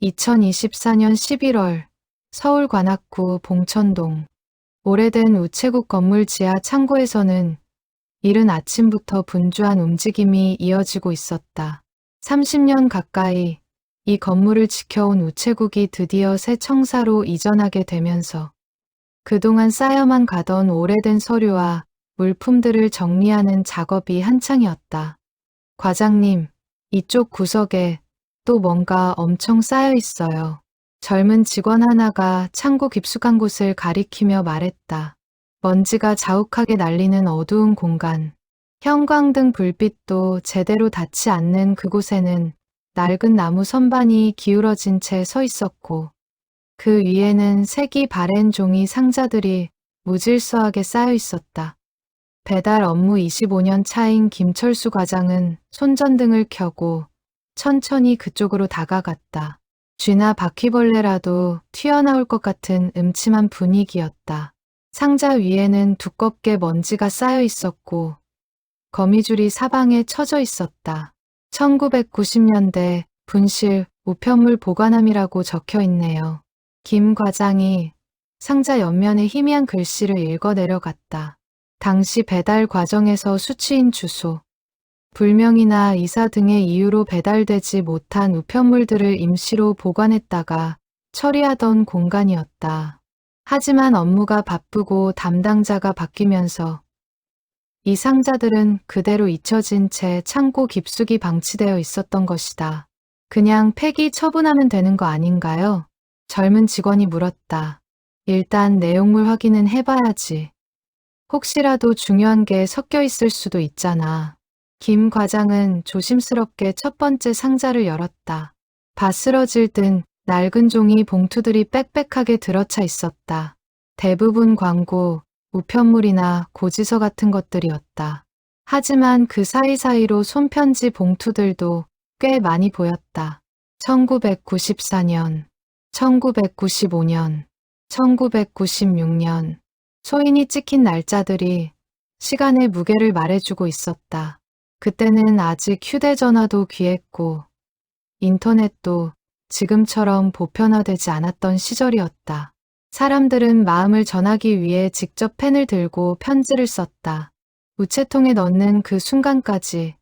2024년 11월 서울 관악구 봉천동 오래된 우체국 건물 지하 창고에서는 이른 아침부터 분주한 움직임이 이어지고 있었다. 30년 가까이 이 건물을 지켜온 우체국이 드디어 새 청사로 이전하게 되면서 그동안 쌓여만 가던 오래된 서류와 물품들을 정리하는 작업이 한창이었다. 과장님, 이쪽 구석에 또 뭔가 엄청 쌓여 있어요. 젊은 직원 하나가 창고 깊숙한 곳을 가리키며 말했다. 먼지가 자욱하게 날리는 어두운 공간. 형광등 불빛도 제대로 닿지 않는 그곳에는 낡은 나무 선반이 기울어진 채 서 있었고 그 위에는 색이 바랜 종이 상자들이 무질서하게 쌓여 있었다. 배달 업무 25년 차인 김철수 과장은 손전등을 켜고 천천히 그쪽으로 다가갔다. 쥐나 바퀴벌레라도 튀어나올 것 같은 음침한 분위기였다. 상자 위에는 두껍게 먼지가 쌓여 있었고 거미줄이 사방에 쳐져 있었다. 1990년대 분실 우편물 보관함이라고 적혀 있네요. 김 과장이 상자 옆면에 희미한 글씨를 읽어 내려갔다. 당시 배달 과정에서 수취인 주소, 불명이나 이사 등의 이유로 배달되지 못한 우편물들을 임시로 보관했다가 처리하던 공간이었다. 하지만 업무가 바쁘고 담당자가 바뀌면서 이 상자들은 그대로 잊혀진 채 창고 깊숙이 방치되어 있었던 것이다. 그냥 폐기 처분하면 되는 거 아닌가요? 젊은 직원이 물었다. 일단 내용물 확인은 해봐야지. 혹시라도 중요한 게 섞여 있을 수도 있잖아. 김 과장은 조심스럽게 첫 번째 상자를 열었다. 바스러질 듯 낡은 종이 봉투들이 빽빽하게 들어차 있었다. 대부분 광고, 우편물이나 고지서 같은 것들이었다. 하지만 그 사이사이로 손편지 봉투들도 꽤 많이 보였다. 1994년, 1995년, 1996년, 소인이 찍힌 날짜들이 시간의 무게를 말해주고 있었다. 그때는 아직 휴대전화도 귀했고 인터넷도 지금처럼 보편화되지 않았던 시절이었다. 사람들은 마음을 전하기 위해 직접 펜을 들고 편지를 썼다. 우체통에 넣는 그 순간까지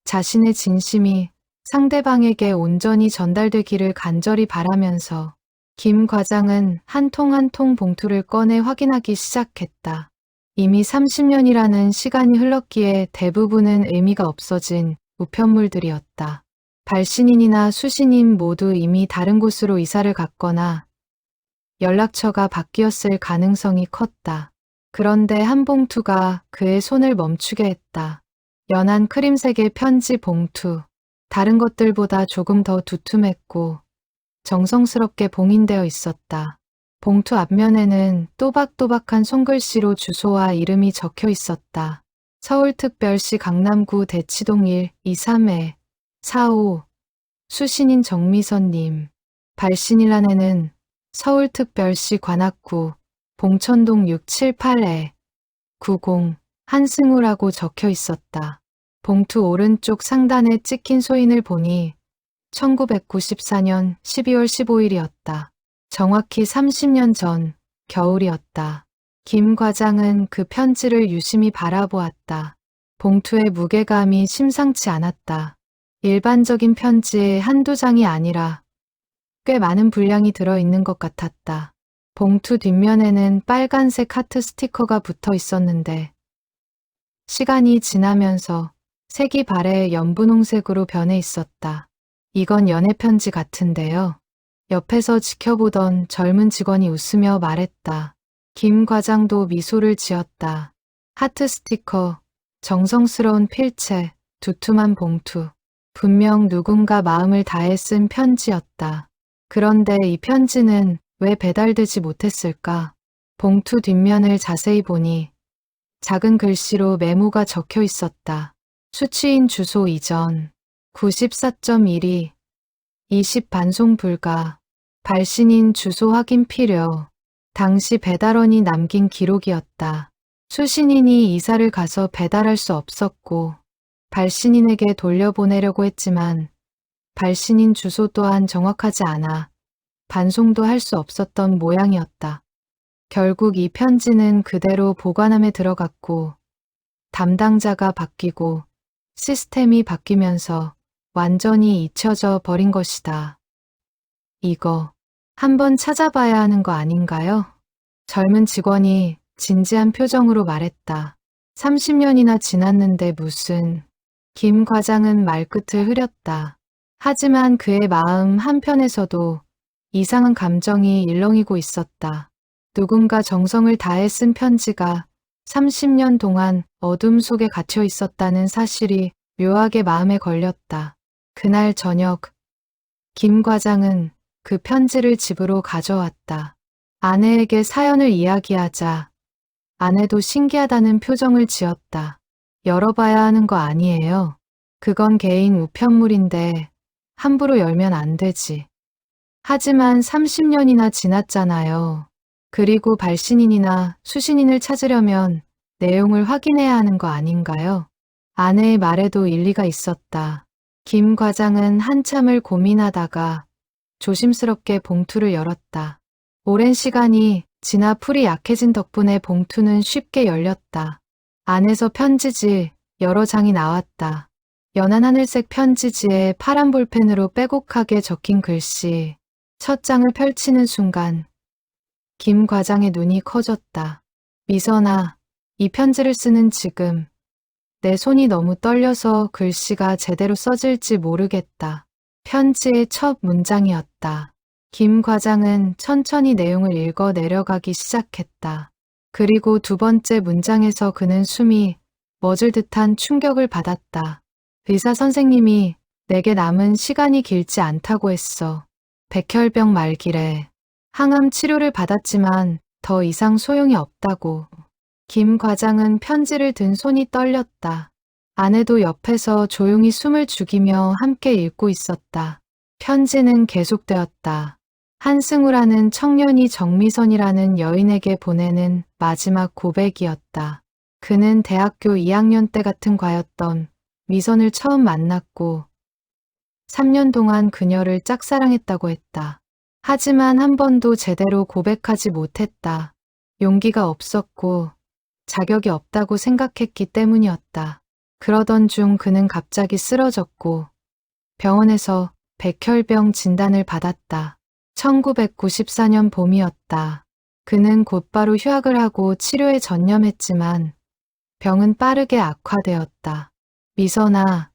자신의 진심이 상대방에게 온전히 전달되기를 간절히 바라면서 김 과장은 한 통 한 통 봉투를 꺼내 확인하기 시작했다. 이미 30년이라는 시간이 흘렀기에 대부분은 의미가 없어진 우편물들이었다. 발신인이나 수신인 모두 이미 다른 곳으로 이사를 갔거나 연락처가 바뀌었을 가능성이 컸다. 그런데 한 봉투가 그의 손을 멈추게 했다. 연한 크림색의 편지 봉투. 다른 것들보다 조금 더 두툼했고 정성스럽게 봉인되어 있었다. 봉투 앞면에는 또박또박한 손글씨로 주소와 이름이 적혀 있었다. 서울특별시 강남구 대치동 1, 2, 3에 45 수신인 정미선님. 발신일란에는 서울특별시 관악구 봉천동 678에 90 한승우라고 적혀 있었다. 봉투 오른쪽 상단에 찍힌 소인을 보니 1994년 12월 15일이었다. 정확히 30년 전 겨울이었다. 김 과장은 그 편지를 유심히 바라보았다. 봉투의 무게감이 심상치 않았다. 일반적인 편지에 한두 장이 아니라 꽤 많은 분량이 들어있는 것 같았다. 봉투 뒷면에는 빨간색 하트 스티커가 붙어 있었는데 시간이 지나면서 색이 발해 연분홍색으로 변해 있었다. 이건 연애 편지 같은데요. 옆에서 지켜보던 젊은 직원이 웃으며 말했다. 김 과장도 미소를 지었다. 하트 스티커, 정성스러운 필체, 두툼한 봉투. 분명 누군가 마음을 다해 쓴 편지였다. 그런데 이 편지는 왜 배달되지 못했을까? 봉투 뒷면을 자세히 보니 작은 글씨로 메모가 적혀 있었다. 수취인 주소 이전, 94.12, 20 반송 불가, 발신인 주소 확인 필요. 당시 배달원이 남긴 기록이었다. 수신인이 이사를 가서 배달할 수 없었고 발신인에게 돌려보내려고 했지만 발신인 주소 또한 정확하지 않아 반송도 할 수 없었던 모양이었다. 결국 이 편지는 그대로 보관함에 들어갔고 담당자가 바뀌고 시스템이 바뀌면서 완전히 잊혀져 버린 것이다. 이거 한번 찾아봐야 하는 거 아닌가요? 젊은 직원이 진지한 표정으로 말했다. 30년이나 지났는데 무슨... 김 과장은 말끝을 흐렸다. 하지만 그의 마음 한편에서도 이상한 감정이 일렁이고 있었다. 누군가 정성을 다해 쓴 편지가 30년 동안 어둠 속에 갇혀 있었다는 사실이 묘하게 마음에 걸렸다. 그날 저녁, 김 과장은 그 편지를 집으로 가져왔다. 아내에게 사연을 이야기하자 아내도 신기하다는 표정을 지었다. 열어봐야 하는 거 아니에요. 그건 개인 우편물인데 함부로 열면 안 되지. 하지만 30년이나 지났잖아요. 그리고 발신인이나 수신인을 찾으려면 내용을 확인해야 하는 거 아닌가요? 아내의 말에도 일리가 있었다. 김 과장은 한참을 고민하다가 조심스럽게 봉투를 열었다. 오랜 시간이 지나 풀이 약해진 덕분에 봉투는 쉽게 열렸다. 안에서 편지지 여러 장이 나왔다. 연한 하늘색 편지지에 파란 볼펜으로 빼곡하게 적힌 글씨. 첫 장을 펼치는 순간 김 과장의 눈이 커졌다. 미선아, 이 편지를 쓰는 지금 내 손이 너무 떨려서 글씨가 제대로 써질지 모르겠다. 편지의 첫 문장이었다. 김 과장은 천천히 내용을 읽어 내려가기 시작했다. 그리고 두 번째 문장에서 그는 숨이 멎을 듯한 충격을 받았다. 의사 선생님이 내게 남은 시간이 길지 않다고 했어. 백혈병 말기래. 항암 치료를 받았지만 더 이상 소용이 없다고. 김 과장은 편지를 든 손이 떨렸다. 아내도 옆에서 조용히 숨을 죽이며 함께 읽고 있었다. 편지는 계속되었다. 한승우라는 청년이 정미선이라는 여인에게 보내는 마지막 고백이었다. 그는 대학교 2학년 때 같은 과였던 미선을 처음 만났고 3년 동안 그녀를 짝사랑했다고 했다. 하지만 한 번도 제대로 고백하지 못했다. 용기가 없었고 자격이 없다고 생각했기 때문이었다. 그러던 중 그는 갑자기 쓰러졌고 병원에서 백혈병 진단을 받았다. 1994년 봄이었다. 그는 곧바로 휴학을 하고 치료에 전념했지만 병은 빠르게 악화되었다. 미선아,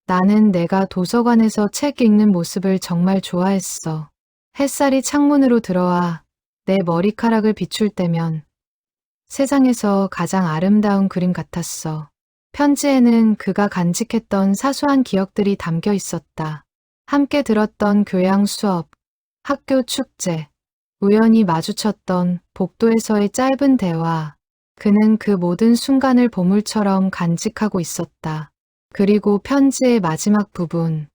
나는 내가 도서관에서 책 읽는 모습을 정말 좋아했어. 햇살이 창문으로 들어와 내 머리카락을 비출 때면 세상에서 가장 아름다운 그림 같았어. 편지에는 그가 간직했던 사소한 기억들이 담겨 있었다. 함께 들었던 교양 수업, 학교 축제, 우연히 마주쳤던 복도에서의 짧은 대화. 그는 그 모든 순간을 보물처럼 간직하고 있었다. 그리고 편지의 마지막 부분.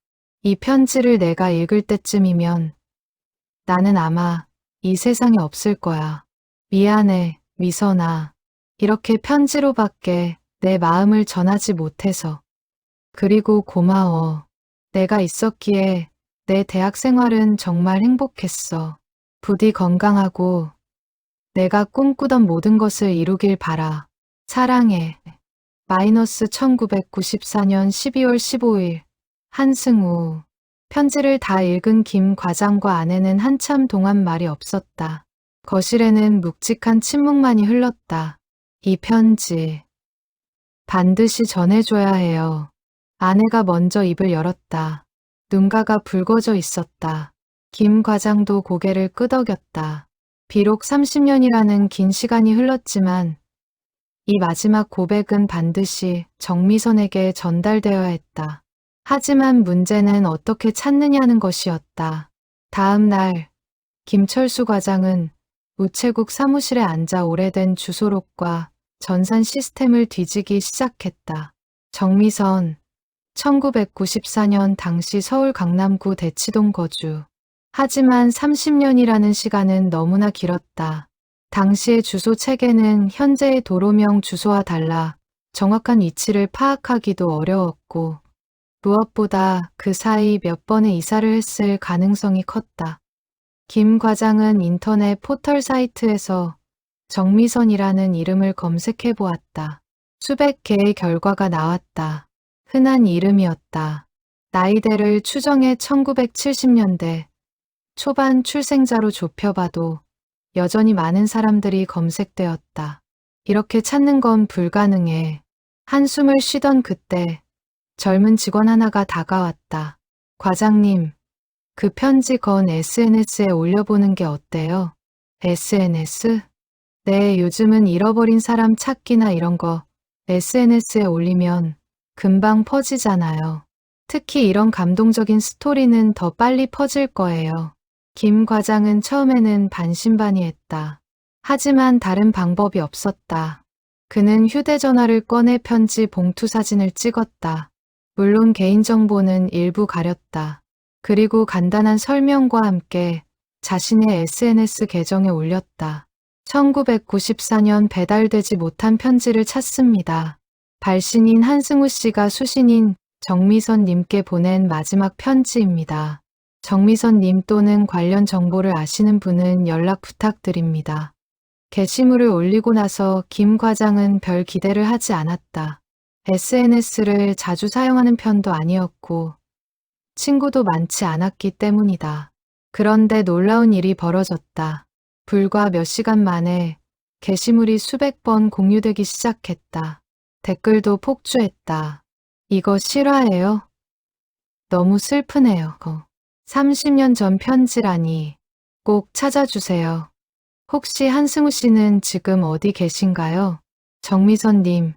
이 편지를 내가 읽을 때쯤이면 나는 아마 이 세상에 없을 거야. 미안해, 미선아. 이렇게 편지로밖에 내 마음을 전하지 못해서. 그리고 고마워. 내가 있었기에 내 대학 생활은 정말 행복했어. 부디 건강하고 내가 꿈꾸던 모든 것을 이루길 바라. 사랑해. 마이너스 1994년 12월 15일 한승우. 편지를 다 읽은 김 과장과 아내는 한참 동안 말이 없었다. 거실에는 묵직한 침묵만이 흘렀다. 이 편지 반드시 전해줘야 해요. 아내가 먼저 입을 열었다. 눈가가 붉어져 있었다. 김 과장도 고개를 끄덕였다. 비록 30년이라는 긴 시간이 흘렀지만 이 마지막 고백은 반드시 정미선에게 전달되어야 했다. 하지만 문제는 어떻게 찾느냐는 것이었다. 다음 날 김철수 과장은 우체국 사무실에 앉아 오래된 주소록과 전산 시스템을 뒤지기 시작했다. 정미선, 1994년 당시 서울 강남구 대치동 거주. 하지만 30년이라는 시간은 너무나 길었다. 당시의 주소 책에는 현재의 도로명 주소와 달라 정확한 위치를 파악하기도 어려웠고 무엇보다 그 사이 몇 번의 이사를 했을 가능성이 컸다. 김 과장은 인터넷 포털 사이트에서 정미선이라는 이름을 검색해 보았다. 수백 개의 결과가 나왔다. 흔한 이름이었다. 나이대를 추정해 1970년대 초반 출생자로 좁혀봐도 여전히 많은 사람들이 검색되었다. 이렇게 찾는 건 불가능해. 한숨을 쉬던 그때 젊은 직원 하나가 다가왔다. 과장님, 그 편지 건 SNS에 올려보는 게 어때요? SNS? 네, 요즘은 잃어버린 사람 찾기나 이런 거 SNS에 올리면 금방 퍼지잖아요. 특히 이런 감동적인 스토리는 더 빨리 퍼질 거예요. 김 과장은 처음에는 반신반의했다. 하지만 다른 방법이 없었다. 그는 휴대전화를 꺼내 편지 봉투 사진을 찍었다. 물론 개인정보는 일부 가렸다. 그리고 간단한 설명과 함께 자신의 SNS 계정에 올렸다. 1994년 배달되지 못한 편지를 찾습니다. 발신인 한승우 씨가 수신인 정미선 님께 보낸 마지막 편지입니다. 정미선 님 또는 관련 정보를 아시는 분은 연락 부탁드립니다. 게시물을 올리고 나서 김 과장은 별 기대를 하지 않았다. SNS를 자주 사용하는 편도 아니었고 친구도 많지 않았기 때문이다. 그런데 놀라운 일이 벌어졌다. 불과 몇 시간 만에 게시물이 수백 번 공유되기 시작했다. 댓글도 폭주했다. 이거 실화예요? 너무 슬프네요. 30년 전 편지라니. 꼭 찾아주세요. 혹시 한승우 씨는 지금 어디 계신가요? 정미선님,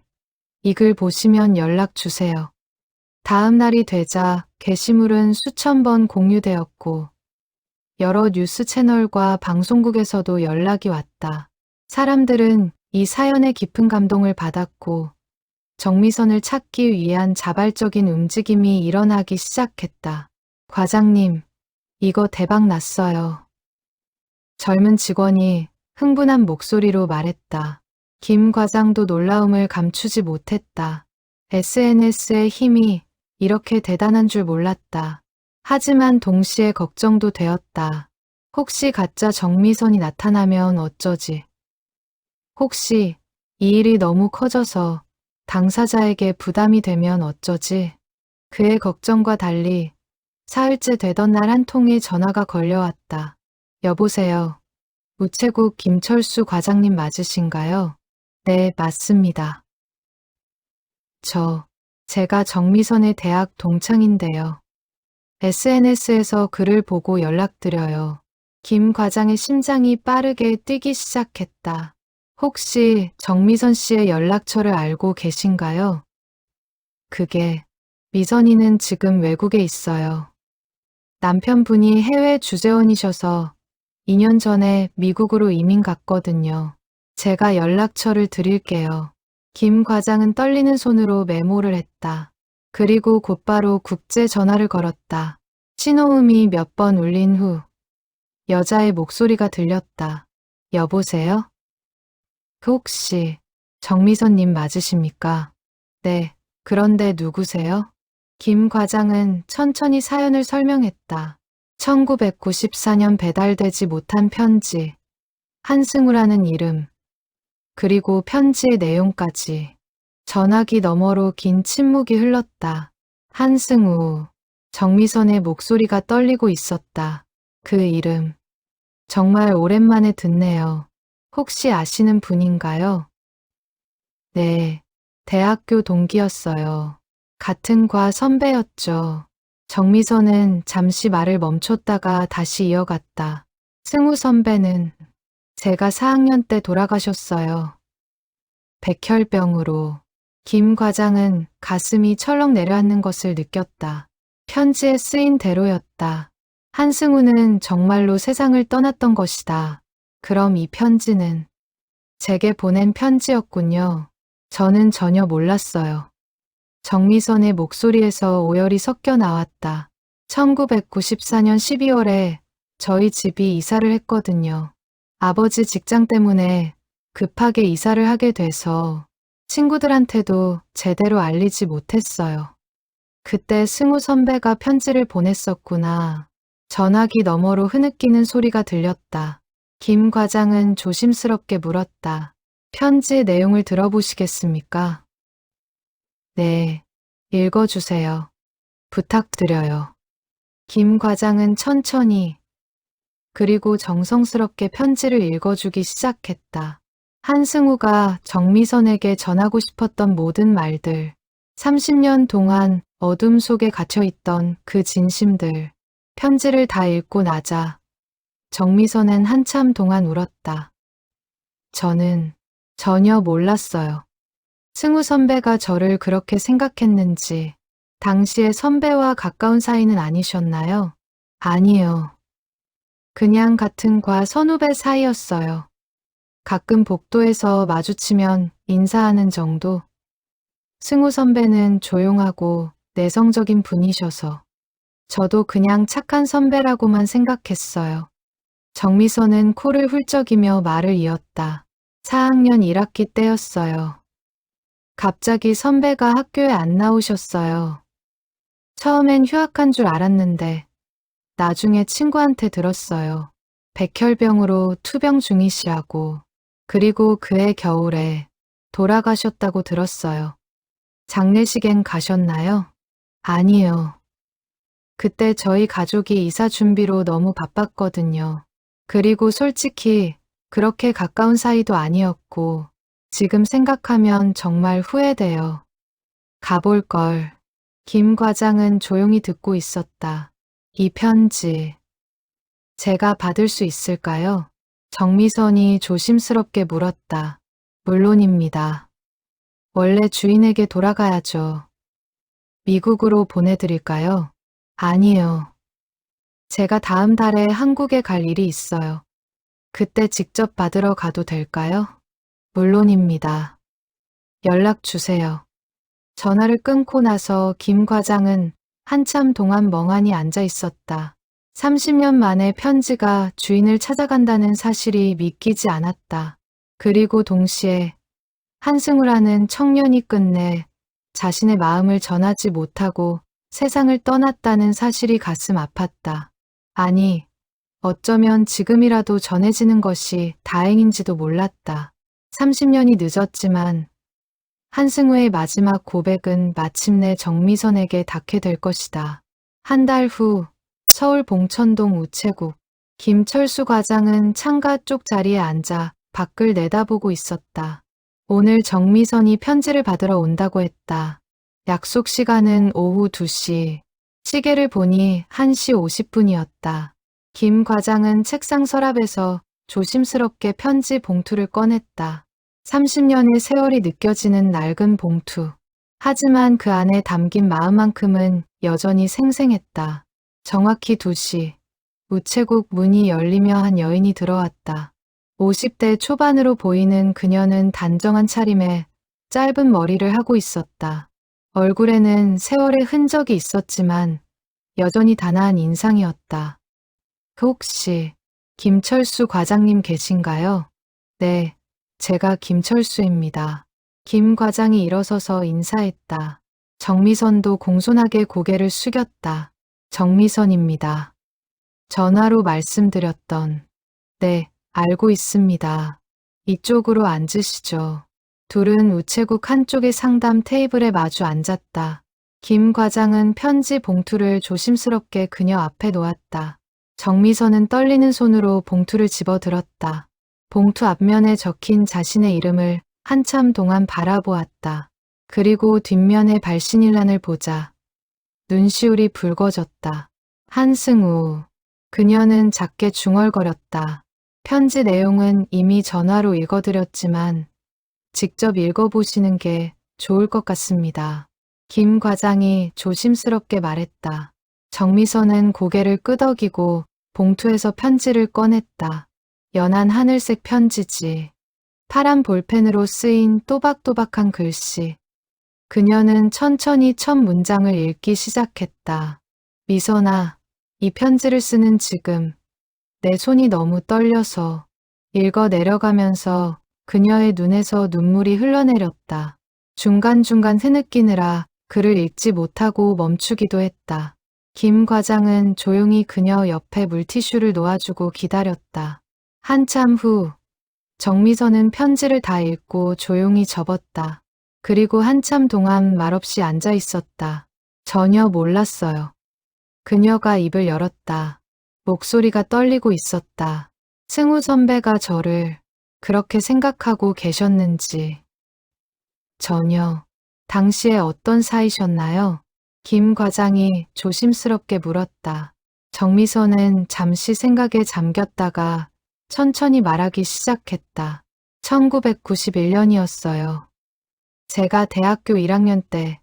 이 글 보시면 연락 주세요. 다음 날이 되자 게시물은 수천 번 공유되었고 여러 뉴스 채널과 방송국에서도 연락이 왔다. 사람들은 이 사연의 깊은 감동을 받았고 정미선을 찾기 위한 자발적인 움직임이 일어나기 시작했다. 과장님, 이거 대박 났어요. 젊은 직원이 흥분한 목소리로 말했다. 김 과장도 놀라움을 감추지 못했다. SNS의 힘이 이렇게 대단한 줄 몰랐다. 하지만 동시에 걱정도 되었다. 혹시 가짜 정미선이 나타나면 어쩌지? 혹시 이 일이 너무 커져서 당사자에게 부담이 되면 어쩌지? 그의 걱정과 달리 사흘째 되던 날 한 통의 전화가 걸려왔다. 여보세요. 우체국 김철수 과장님 맞으신가요? 네, 맞습니다. 제가 정미선의 대학 동창인데요. SNS에서 글을 보고 연락드려요. 김 과장의 심장이 빠르게 뛰기 시작했다. 혹시 정미선 씨의 연락처를 알고 계신가요? 그게 미선이는 지금 외국에 있어요. 남편분이 해외 주재원이셔서 2년 전에 미국으로 이민 갔거든요. 제가 연락처를 드릴게요. 김 과장은 떨리는 손으로 메모를 했다. 그리고 곧바로 국제 전화를 걸었다. 신호음이 몇 번 울린 후 여자의 목소리가 들렸다. 여보세요? 혹시 정미선님 맞으십니까? 네, 그런데 누구세요? 김 과장은 천천히 사연을 설명했다. 1994년 배달되지 못한 편지, 한승우라는 이름, 그리고 편지의 내용까지. 전화기 너머로 긴 침묵이 흘렀다. 한승우, 정미선의 목소리가 떨리고 있었다. 그 이름, 정말 오랜만에 듣네요. 혹시 아시는 분인가요? 네, 대학교 동기였어요. 같은 과 선배였죠. 정미선은 잠시 말을 멈췄다가 다시 이어갔다. 승우 선배는 제가 4학년 때 돌아가셨어요. 백혈병으로. 김 과장은 가슴이 철렁 내려앉는 것을 느꼈다. 편지에 쓰인 대로였다. 한승우는 정말로 세상을 떠났던 것이다. 그럼 이 편지는 제게 보낸 편지였군요. 저는 전혀 몰랐어요. 정미선의 목소리에서 오열이 섞여 나왔다. 1994년 12월에 저희 집이 이사를 했거든요. 아버지 직장 때문에 급하게 이사를 하게 돼서 친구들한테도 제대로 알리지 못했어요. 그때 승우 선배가 편지를 보냈었구나. 전화기 너머로 흐느끼는 소리가 들렸다. 김 과장은 조심스럽게 물었다. 편지 내용을 들어보시겠습니까? 네, 읽어주세요. 부탁드려요. 김 과장은 천천히 그리고 정성스럽게 편지를 읽어주기 시작했다. 한승우가 정미선에게 전하고 싶었던 모든 말들, 30년 동안 어둠 속에 갇혀있던 그 진심들, 편지를 다 읽고 나자 정미선은 한참 동안 울었다. 저는 전혀 몰랐어요. 승우 선배가 저를 그렇게 생각했는지. 당시에 선배와 가까운 사이는 아니셨나요? 아니요. 그냥 같은 과 선후배 사이였어요. 가끔 복도에서 마주치면 인사하는 정도. 승우 선배는 조용하고 내성적인 분이셔서 저도 그냥 착한 선배라고만 생각했어요. 정미선은 코를 훌쩍이며 말을 이었다. 4학년 1학기 때였어요. 갑자기 선배가 학교에 안 나오셨어요. 처음엔 휴학한 줄 알았는데 나중에 친구한테 들었어요. 백혈병으로 투병 중이시라고. 그리고 그해 겨울에 돌아가셨다고 들었어요. 장례식엔 가셨나요? 아니요. 그때 저희 가족이 이사 준비로 너무 바빴거든요. 그리고 솔직히 그렇게 가까운 사이도 아니었고 지금 생각하면 정말 후회돼요. 가볼 걸. 김 과장은 조용히 듣고 있었다. 이 편지 제가 받을 수 있을까요? 정미선이 조심스럽게 물었다. 물론입니다. 원래 주인에게 돌아가야죠. 미국으로 보내드릴까요? 아니요. 제가 다음 달에 한국에 갈 일이 있어요. 그때 직접 받으러 가도 될까요? 물론입니다. 연락 주세요. 전화를 끊고 나서 김 과장은 한참 동안 멍하니 앉아 있었다. 30년 만에 편지가 주인을 찾아간다는 사실이 믿기지 않았다. 그리고 동시에 한승우라는 청년이 끝내 자신의 마음을 전하지 못하고 세상을 떠났다는 사실이 가슴 아팠다. 아니, 어쩌면 지금이라도 전해지는 것이 다행인지도 몰랐다. 30년이 늦었지만 한승우의 마지막 고백은 마침내 정미선에게 닿게 될 것이다. 한 달 후 서울 봉천동 우체국. 김철수 과장은 창가 쪽 자리에 앉아 밖을 내다보고 있었다. 오늘 정미선이 편지를 받으러 온다고 했다. 약속 시간은 오후 2시. 시계를 보니 1시 50분이었다. 김 과장은 책상 서랍에서 조심스럽게 편지 봉투를 꺼냈다. 30년의 세월이 느껴지는 낡은 봉투. 하지만 그 안에 담긴 마음만큼은 여전히 생생했다. 정확히 2시. 우체국 문이 열리며 한 여인이 들어왔다. 50대 초반으로 보이는 그녀는 단정한 차림에 짧은 머리를 하고 있었다. 얼굴에는 세월의 흔적이 있었지만 여전히 단아한 인상이었다. 그 혹시 김철수 과장님 계신가요? 네, 제가 김철수입니다. 김 과장이 일어서서 인사했다. 정미선도 공손하게 고개를 숙였다. 정미선입니다. 전화로 말씀드렸던. 네, 알고 있습니다. 이쪽으로 앉으시죠. 둘은 우체국 한쪽의 상담 테이블에 마주 앉았다. 김 과장은 편지 봉투를 조심스럽게 그녀 앞에 놓았다. 정미선은 떨리는 손으로 봉투를 집어들었다. 봉투 앞면에 적힌 자신의 이름을 한참 동안 바라보았다. 그리고 뒷면의 발신일란을 보자 눈시울이 붉어졌다. 한승우. 그녀는 작게 중얼거렸다. 편지 내용은 이미 전화로 읽어드렸지만 직접 읽어보시는 게 좋을 것 같습니다. 김 과장이 조심스럽게 말했다. 정미선은 고개를 끄덕이고 봉투에서 편지를 꺼냈다. 연한 하늘색 편지지. 파란 볼펜으로 쓰인 또박또박한 글씨. 그녀는 천천히 첫 문장을 읽기 시작했다. 미선아, 이 편지를 쓰는 지금 내 손이 너무 떨려서. 읽어 내려가면서 그녀의 눈에서 눈물이 흘러내렸다. 중간중간 흐느끼느라 글을 읽지 못하고 멈추기도 했다. 김 과장은 조용히 그녀 옆에 물티슈를 놓아주고 기다렸다. 한참 후 정미선은 편지를 다 읽고 조용히 접었다. 그리고 한참 동안 말없이 앉아 있었다. 전혀 몰랐어요. 그녀가 입을 열었다. 목소리가 떨리고 있었다. 승우 선배가 저를 그렇게 생각하고 계셨는지. 전혀. 당시에 어떤 사이셨나요? 김 과장이 조심스럽게 물었다. 정미선은 잠시 생각에 잠겼다가 천천히 말하기 시작했다. 1991년이었어요. 제가 대학교 1학년 때,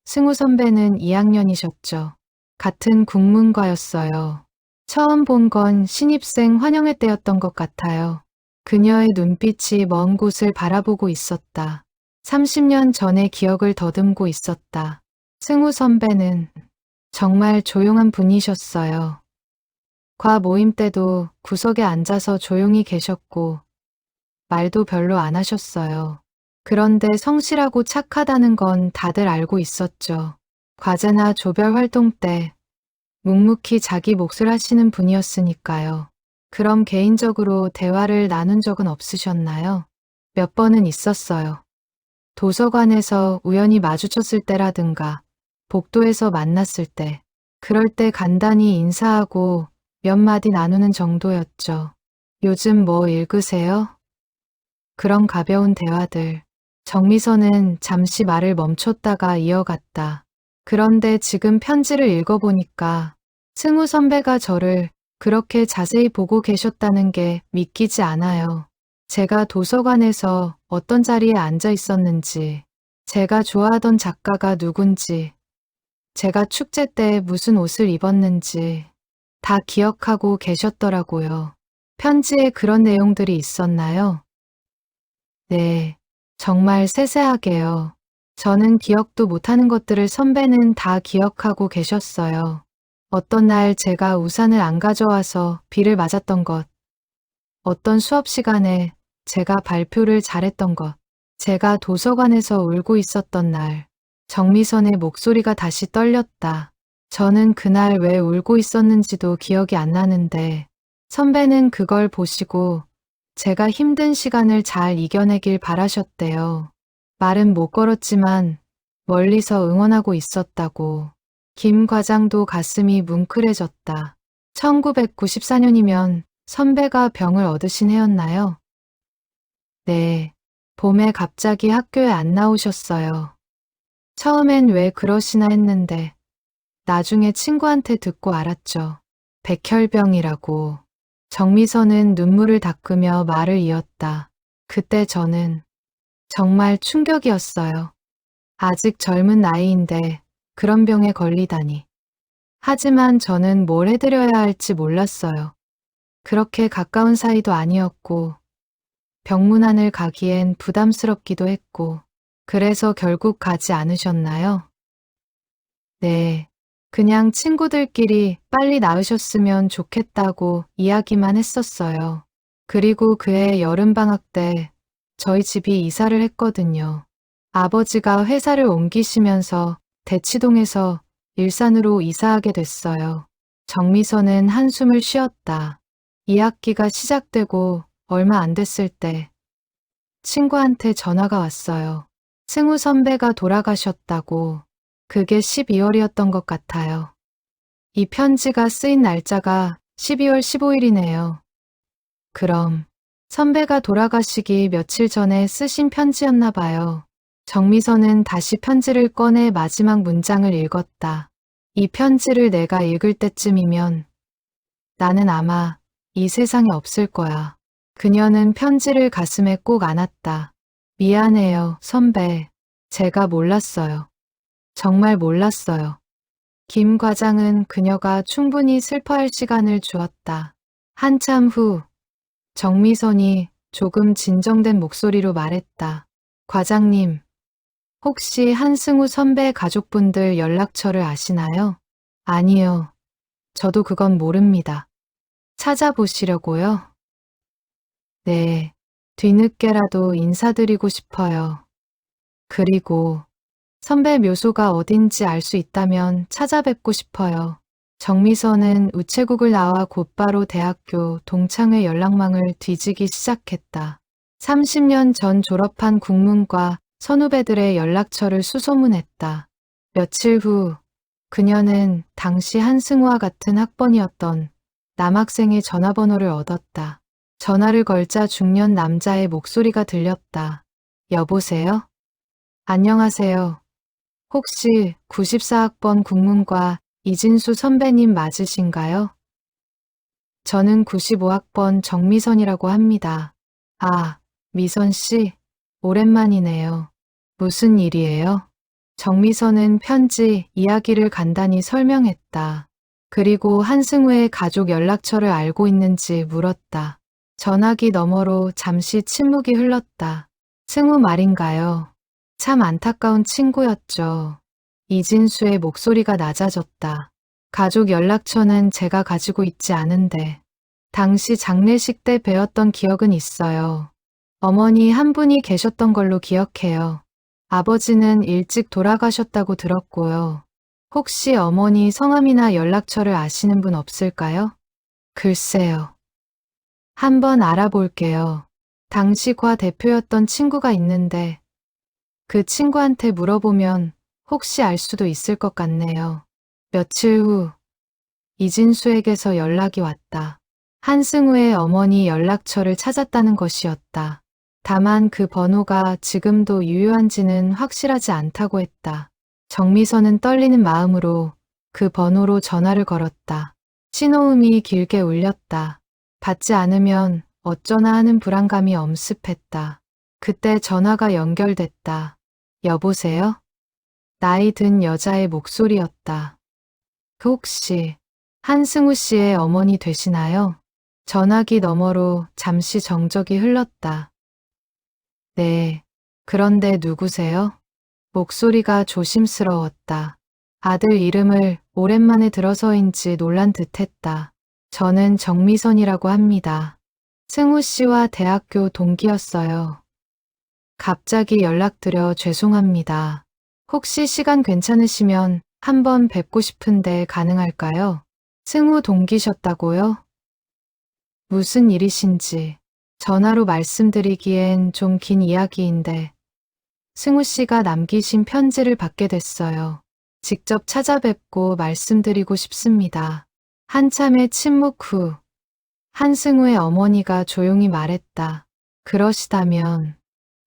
승우 선배는 2학년이셨죠. 같은 국문과였어요. 처음 본 건 신입생 환영회 때였던 것 같아요. 그녀의 눈빛이 먼 곳을 바라보고 있었다. 30년 전의 기억을 더듬고 있었다. 승우 선배는 정말 조용한 분이셨어요. 과 모임 때도 구석에 앉아서 조용히 계셨고 말도 별로 안 하셨어요. 그런데 성실하고 착하다는 건 다들 알고 있었죠. 과제나 조별 활동 때 묵묵히 자기 몫을 하시는 분이었으니까요. 그럼 개인적으로 대화를 나눈 적은 없으셨나요? 몇 번은 있었어요. 도서관에서 우연히 마주쳤을 때라든가 복도에서 만났을 때, 그럴 때 간단히 인사하고 몇 마디 나누는 정도였죠. 요즘 뭐 읽으세요? 그런 가벼운 대화들. 정미선은 잠시 말을 멈췄다가 이어갔다. 그런데 지금 편지를 읽어보니까 승우 선배가 저를 그렇게 자세히 보고 계셨다는 게 믿기지 않아요. 제가 도서관에서 어떤 자리에 앉아 있었는지, 제가 좋아하던 작가가 누군지, 제가 축제 때 무슨 옷을 입었는지 다 기억하고 계셨더라고요. 편지에 그런 내용들이 있었나요? 네, 정말 세세하게요. 저는 기억도 못하는 것들을 선배는 다 기억하고 계셨어요. 어떤 날 제가 우산을 안 가져와서 비를 맞았던 것, 어떤 수업 시간에 제가 발표를 잘했던 것, 제가 도서관에서 울고 있었던 날, 정미선의 목소리가 다시 떨렸다. 저는 그날 왜 울고 있었는지도 기억이 안 나는데, 선배는 그걸 보시고 제가 힘든 시간을 잘 이겨내길 바라셨대요. 말은 못 걸었지만 멀리서 응원하고 있었다고. 김 과장도 가슴이 뭉클해졌다. 1994년이면 선배가 병을 얻으신 해였나요? 네. 봄에 갑자기 학교에 안 나오셨어요. 처음엔 왜 그러시나 했는데 나중에 친구한테 듣고 알았죠. 백혈병이라고. 정미선은 눈물을 닦으며 말을 이었다. 그때 저는 정말 충격이었어요. 아직 젊은 나이인데 그런 병에 걸리다니. 하지만 저는 뭘 해드려야 할지 몰랐어요. 그렇게 가까운 사이도 아니었고 병문안을 가기엔 부담스럽기도 했고 그래서 결국 가지 않으셨나요? 네. 그냥 친구들끼리 빨리 나으셨으면 좋겠다고 이야기만 했었어요. 그리고 그해 여름방학 때 저희 집이 이사를 했거든요. 아버지가 회사를 옮기시면서 대치동에서 일산으로 이사하게 됐어요. 정미선은 한숨을 쉬었다. 2학기가 시작되고 얼마 안 됐을 때 친구한테 전화가 왔어요. 승우 선배가 돌아가셨다고. 그게 12월이었던 것 같아요. 이 편지가 쓰인 날짜가 12월 15일이네요. 그럼 선배가 돌아가시기 며칠 전에 쓰신 편지였나 봐요. 정미선은 다시 편지를 꺼내 마지막 문장을 읽었다. 이 편지를 내가 읽을 때쯤이면 나는 아마 이 세상에 없을 거야. 그녀는 편지를 가슴에 꼭 안았다. 미안해요, 선배. 제가 몰랐어요. 정말 몰랐어요. 김 과장은 그녀가 충분히 슬퍼할 시간을 주었다. 한참 후 정미선이 조금 진정된 목소리로 말했다. 과장님, 혹시 한승우 선배 가족분들 연락처를 아시나요? 아니요. 저도 그건 모릅니다. 찾아보시려고요? 네. 뒤늦게라도 인사드리고 싶어요. 그리고 선배 묘소가 어딘지 알 수 있다면 찾아뵙고 싶어요. 정미선은 우체국을 나와 곧바로 대학교 동창회 연락망을 뒤지기 시작했다. 30년 전 졸업한 국문과 선후배들의 연락처를 수소문했다. 며칠 후 그녀는 당시 한승우와 같은 학번이었던 남학생의 전화번호를 얻었다. 전화를 걸자 중년 남자의 목소리가 들렸다. 여보세요? 안녕하세요. 혹시 94학번 국문과 이진수 선배님 맞으신가요? 저는 95학번 정미선이라고 합니다. 아, 미선 씨, 오랜만이네요. 무슨 일이에요? 정미선은 편지 이야기를 간단히 설명했다. 그리고 한승우의 가족 연락처를 알고 있는지 물었다. 전화기 너머로 잠시 침묵이 흘렀다. 승우 말인가요? 참 안타까운 친구였죠. 이진수의 목소리가 낮아졌다. 가족 연락처는 제가 가지고 있지 않은데 당시 장례식 때 뵈었던 기억은 있어요. 어머니 한 분이 계셨던 걸로 기억해요. 아버지는 일찍 돌아가셨다고 들었고요. 혹시 어머니 성함이나 연락처를 아시는 분 없을까요? 글쎄요. 한번 알아볼게요. 당시 과 대표였던 친구가 있는데 그 친구한테 물어보면 혹시 알 수도 있을 것 같네요. 며칠 후 이진수에게서 연락이 왔다. 한승우의 어머니 연락처를 찾았다는 것이었다. 다만 그 번호가 지금도 유효한지는 확실하지 않다고 했다. 정미선은 떨리는 마음으로 그 번호로 전화를 걸었다. 신호음이 길게 울렸다. 받지 않으면 어쩌나 하는 불안감이 엄습했다. 그때 전화가 연결됐다. 여보세요? 나이 든 여자의 목소리였다. 그 혹시 한승우 씨의 어머니 되시나요? 전화기 너머로 잠시 정적이 흘렀다. 네. 그런데 누구세요? 목소리가 조심스러웠다. 아들 이름을 오랜만에 들어서인지 놀란 듯했다. 저는 정미선이라고 합니다. 승우 씨와 대학교 동기였어요. 갑자기 연락드려 죄송합니다. 혹시 시간 괜찮으시면 한번 뵙고 싶은데 가능할까요? 승우 동기셨다고요? 무슨 일이신지 전화로 말씀드리기엔 좀 긴 이야기인데 승우 씨가 남기신 편지를 받게 됐어요. 직접 찾아뵙고 말씀드리고 싶습니다. 한참의 침묵 후 한승우의 어머니가 조용히 말했다. 그러시다면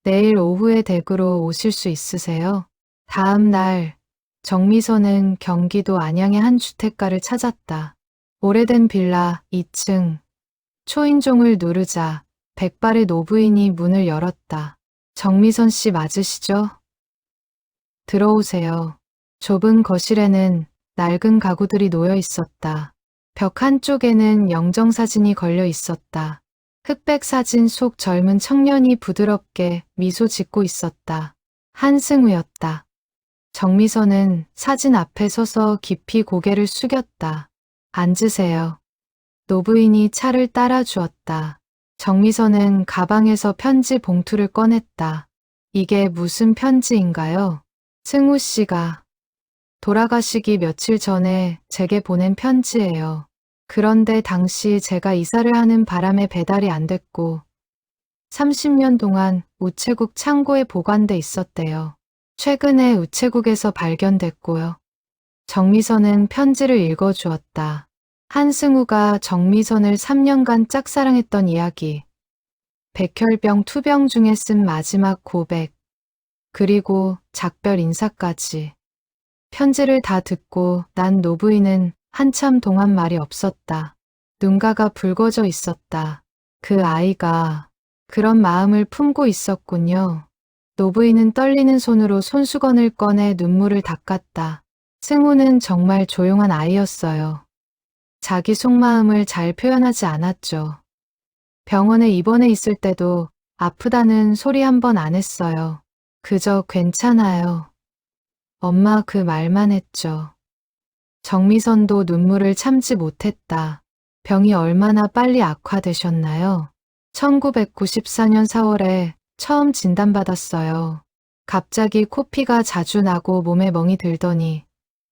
내일 오후에 댁으로 오실 수 있으세요? 다음 날 정미선은 경기도 안양의 한 주택가를 찾았다. 오래된 빌라 2층. 초인종을 누르자 백발의 노부인이 문을 열었다. 정미선 씨 맞으시죠? 들어오세요. 좁은 거실에는 낡은 가구들이 놓여 있었다. 벽 한쪽에는 영정사진이 걸려 있었다. 흑백 사진 속 젊은 청년이 부드럽게 미소 짓고 있었다. 한승우였다. 정미선은 사진 앞에 서서 깊이 고개를 숙였다. 앉으세요. 노부인이 차를 따라 주었다. 정미선은 가방에서 편지 봉투를 꺼냈다. 이게 무슨 편지인가요? 승우 씨가 돌아가시기 며칠 전에 제게 보낸 편지예요. 그런데 당시 제가 이사를 하는 바람에 배달이 안 됐고 30년 동안 우체국 창고에 보관돼 있었대요. 최근에 우체국에서 발견됐고요. 정미선은 편지를 읽어주었다. 한승우가 정미선을 3년간 짝사랑했던 이야기, 백혈병 투병 중에 쓴 마지막 고백, 그리고 작별 인사까지. 편지를 다 듣고 난 노부인은 한참 동안 말이 없었다. 눈가가 붉어져 있었다. 그 아이가 그런 마음을 품고 있었군요. 노부인은 떨리는 손으로 손수건을 꺼내 눈물을 닦았다. 승우는 정말 조용한 아이였어요. 자기 속마음을 잘 표현하지 않았죠. 병원에 입원해 있을 때도 아프다는 소리 한 번 안 했어요. 그저 괜찮아요. 엄마 그 말만 했죠. 정미선도 눈물을 참지 못했다. 병이 얼마나 빨리 악화되셨나요? 1994년 4월에 처음 진단받았어요. 갑자기 코피가 자주 나고 몸에 멍이 들더니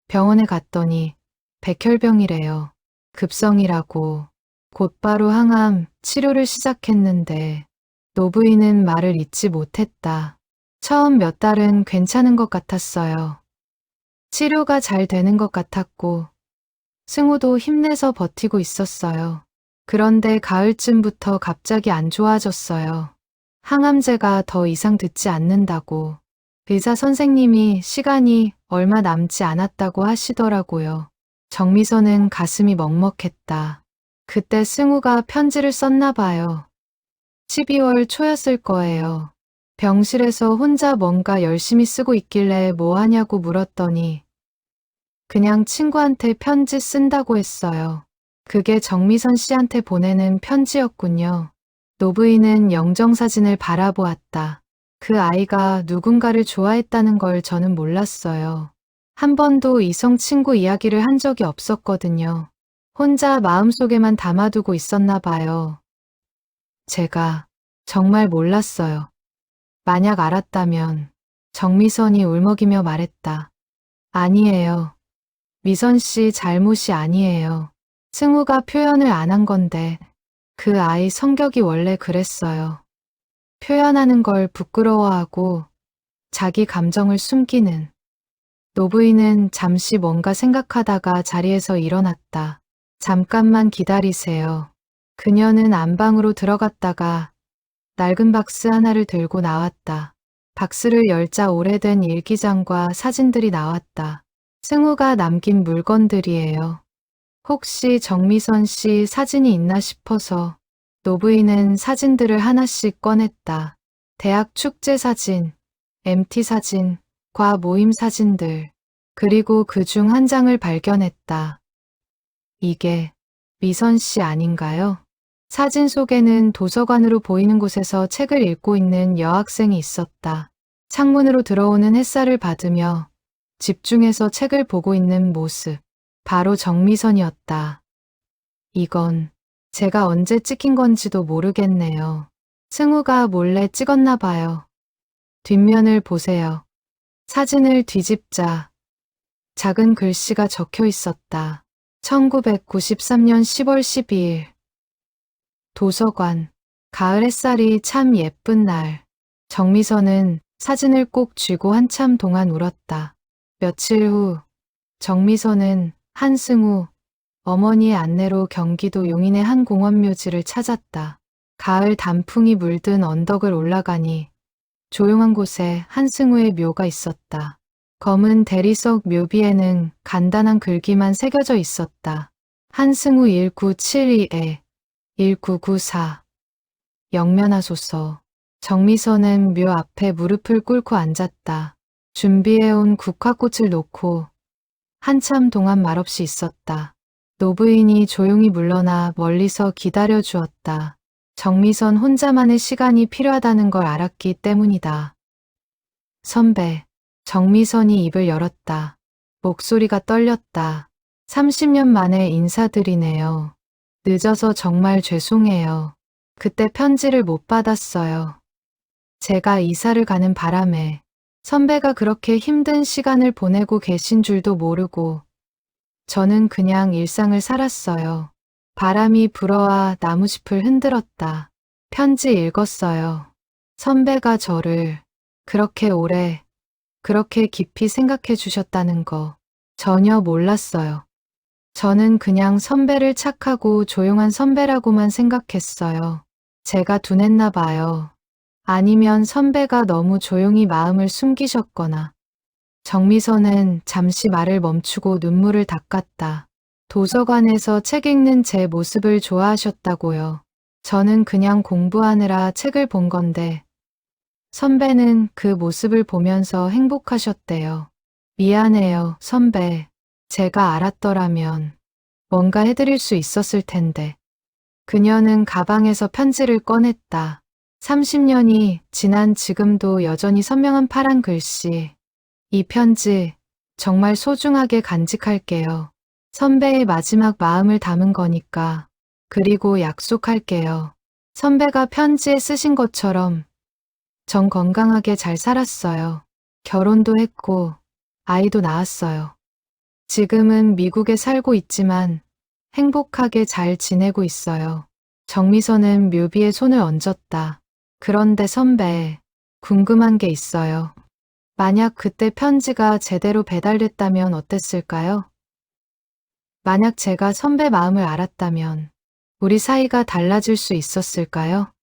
병원에 갔더니 백혈병이래요. 급성이라고. 곧바로 항암 치료를 시작했는데 노부인은 말을 잇지 못했다. 처음 몇 달은 괜찮은 것 같았어요. 치료가 잘 되는 것 같았고 승우도 힘내서 버티고 있었어요. 그런데 가을쯤부터 갑자기 안 좋아졌어요. 항암제가 더 이상 듣지 않는다고. 의사 선생님이 시간이 얼마 남지 않았다고 하시더라고요. 정미선은 가슴이 먹먹했다. 그때 승우가 편지를 썼나 봐요. 12월 초였을 거예요. 병실에서 혼자 뭔가 열심히 쓰고 있길래 뭐 하냐고 물었더니 그냥 친구한테 편지 쓴다고 했어요. 그게 정미선 씨한테 보내는 편지였군요. 노부인은 영정사진을 바라보았다. 그 아이가 누군가를 좋아했다는 걸 저는 몰랐어요. 한 번도 이성 친구 이야기를 한 적이 없었거든요. 혼자 마음속에만 담아두고 있었나 봐요. 제가 정말 몰랐어요. 만약 알았다면 정미선이 울먹이며 말했다. 아니에요. 미선 씨 잘못이 아니에요. 승우가 표현을 안 한 건데 그 아이 성격이 원래 그랬어요. 표현하는 걸 부끄러워하고 자기 감정을 숨기는. 노부인은 잠시 뭔가 생각하다가 자리에서 일어났다. 잠깐만 기다리세요. 그녀는 안방으로 들어갔다가 낡은 박스 하나를 들고 나왔다. 박스를 열자 오래된 일기장과 사진들이 나왔다. 승우가 남긴 물건들이에요. 혹시 정미선 씨 사진이 있나 싶어서 노부인은 사진들을 하나씩 꺼냈다. 대학 축제 사진, MT 사진, 과 모임 사진들, 그리고 그중 한 장을 발견했다. 이게 미선 씨 아닌가요? 사진 속에는 도서관으로 보이는 곳에서 책을 읽고 있는 여학생이 있었다. 창문으로 들어오는 햇살을 받으며 집중해서 책을 보고 있는 모습. 바로 정미선이었다. 이건 제가 언제 찍힌 건지도 모르겠네요. 승우가 몰래 찍었나 봐요. 뒷면을 보세요. 사진을 뒤집자 작은 글씨가 적혀 있었다. 1993년 10월 12일 도서관. 가을 햇살이 참 예쁜 날. 정미선은 사진을 꼭 쥐고 한참 동안 울었다. 며칠 후 정미선은 한승우 어머니의 안내로 경기도 용인의 한 공원 묘지를 찾았다. 가을 단풍이 물든 언덕을 올라가니 조용한 곳에 한승우의 묘가 있었다. 검은 대리석 묘비에는 간단한 글귀만 새겨져 있었다. 한승우 1972에 1994 영면하소서. 정미선은 묘 앞에 무릎을 꿇고 앉았다. 준비해온 국화꽃을 놓고 한참 동안 말없이 있었다. 노부인이 조용히 물러나 멀리서 기다려 주었다. 정미선 혼자만의 시간이 필요하다는 걸 알았기 때문이다. 선배. 정미선이 입을 열었다. 목소리가 떨렸다. 30년 만에 인사드리네요. 늦어서 정말 죄송해요. 그때 편지를 못 받았어요. 제가 이사를 가는 바람에 선배가 그렇게 힘든 시간을 보내고 계신 줄도 모르고 저는 그냥 일상을 살았어요. 바람이 불어와 나무짚을 흔들었다. 편지 읽었어요. 선배가 저를 그렇게 오래, 그렇게 깊이 생각해 주셨다는 거 전혀 몰랐어요. 저는 그냥 선배를 착하고 조용한 선배라고만 생각했어요. 제가 둔했나 봐요. 아니면 선배가 너무 조용히 마음을 숨기셨거나. 정미선은 잠시 말을 멈추고 눈물을 닦았다. 도서관에서 책 읽는 제 모습을 좋아하셨다고요. 저는 그냥 공부하느라 책을 본 건데 선배는 그 모습을 보면서 행복하셨대요. 미안해요, 선배. 제가 알았더라면 뭔가 해드릴 수 있었을 텐데. 그녀는 가방에서 편지를 꺼냈다. 30년이 지난 지금도 여전히 선명한 파란 글씨. 이 편지 정말 소중하게 간직할게요. 선배의 마지막 마음을 담은 거니까. 그리고 약속할게요. 선배가 편지에 쓰신 것처럼 전 건강하게 잘 살았어요. 결혼도 했고 아이도 낳았어요. 지금은 미국에 살고 있지만 행복하게 잘 지내고 있어요. 정미선은 묘비에 손을 얹었다. 그런데 선배, 궁금한 게 있어요. 만약 그때 편지가 제대로 배달됐다면 어땠을까요? 만약 제가 선배 마음을 알았다면 우리 사이가 달라질 수 있었을까요?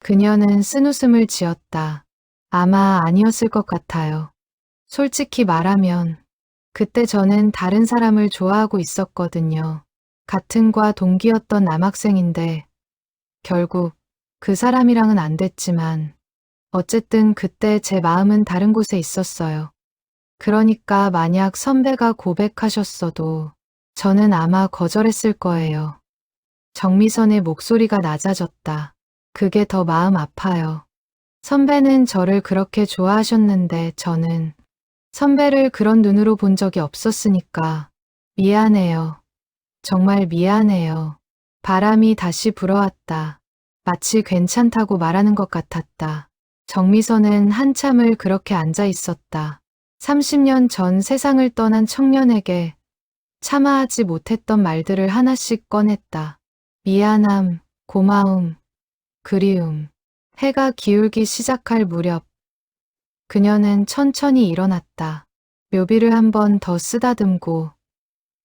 그녀는 쓴웃음을 지었다. 아마 아니었을 것 같아요. 솔직히 말하면 그때 저는 다른 사람을 좋아하고 있었거든요. 같은 과 동기였던 남학생인데 결국 그 사람이랑은 안 됐지만 어쨌든 그때 제 마음은 다른 곳에 있었어요. 그러니까 만약 선배가 고백하셨어도 저는 아마 거절했을 거예요. 정미선의 목소리가 낮아졌다. 그게 더 마음 아파요. 선배는 저를 그렇게 좋아하셨는데 저는 선배를 그런 눈으로 본 적이 없었으니까 미안해요. 정말 미안해요. 바람이 다시 불어왔다. 마치 괜찮다고 말하는 것 같았다. 정미선은 한참을 그렇게 앉아 있었다. 30년 전 세상을 떠난 청년에게 참아하지 못했던 말들을 하나씩 꺼냈다. 미안함, 고마움, 그리움. 해가 기울기 시작할 무렵 그녀는 천천히 일어났다. 묘비를 한 번 더 쓰다듬고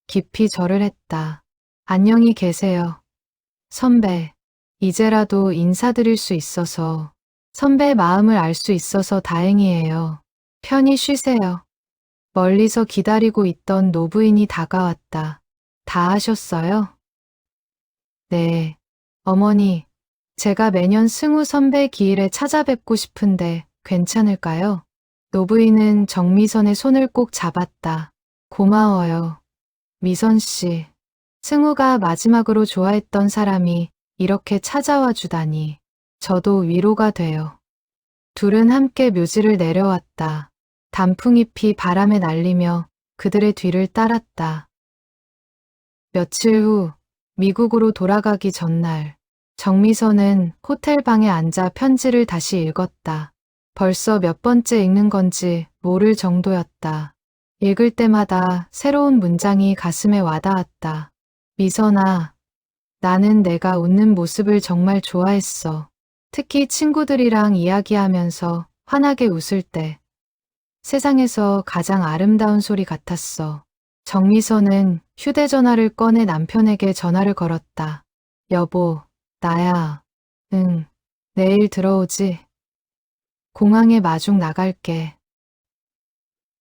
깊이 절을 했다. 안녕히 계세요. 선배, 이제라도 인사드릴 수 있어서, 선배의 마음을 알 수 있어서 다행이에요. 편히 쉬세요. 멀리서 기다리고 있던 노부인이 다가왔다. 다 하셨어요? 네. 어머니, 제가 매년 승우 선배 기일에 찾아뵙고 싶은데 괜찮을까요? 노부인은 정미선의 손을 꼭 잡았다. 고마워요. 미선 씨, 승우가 마지막으로 좋아했던 사람이 이렇게 찾아와 주다니 저도 위로가 돼요. 둘은 함께 묘지를 내려왔다. 단풍잎이 바람에 날리며 그들의 뒤를 따랐다. 며칠 후 미국으로 돌아가기 전날 정미선은 호텔 방에 앉아 편지를 다시 읽었다. 벌써 몇 번째 읽는 건지 모를 정도였다. 읽을 때마다 새로운 문장이 가슴에 와닿았다. 미선아, 나는 내가 웃는 모습을 정말 좋아했어. 특히 친구들이랑 이야기하면서 환하게 웃을 때 세상에서 가장 아름다운 소리 같았어. 정미선은 휴대전화를 꺼내 남편에게 전화를 걸었다. 여보, 나야. 응, 내일 들어오지? 공항에 마중 나갈게.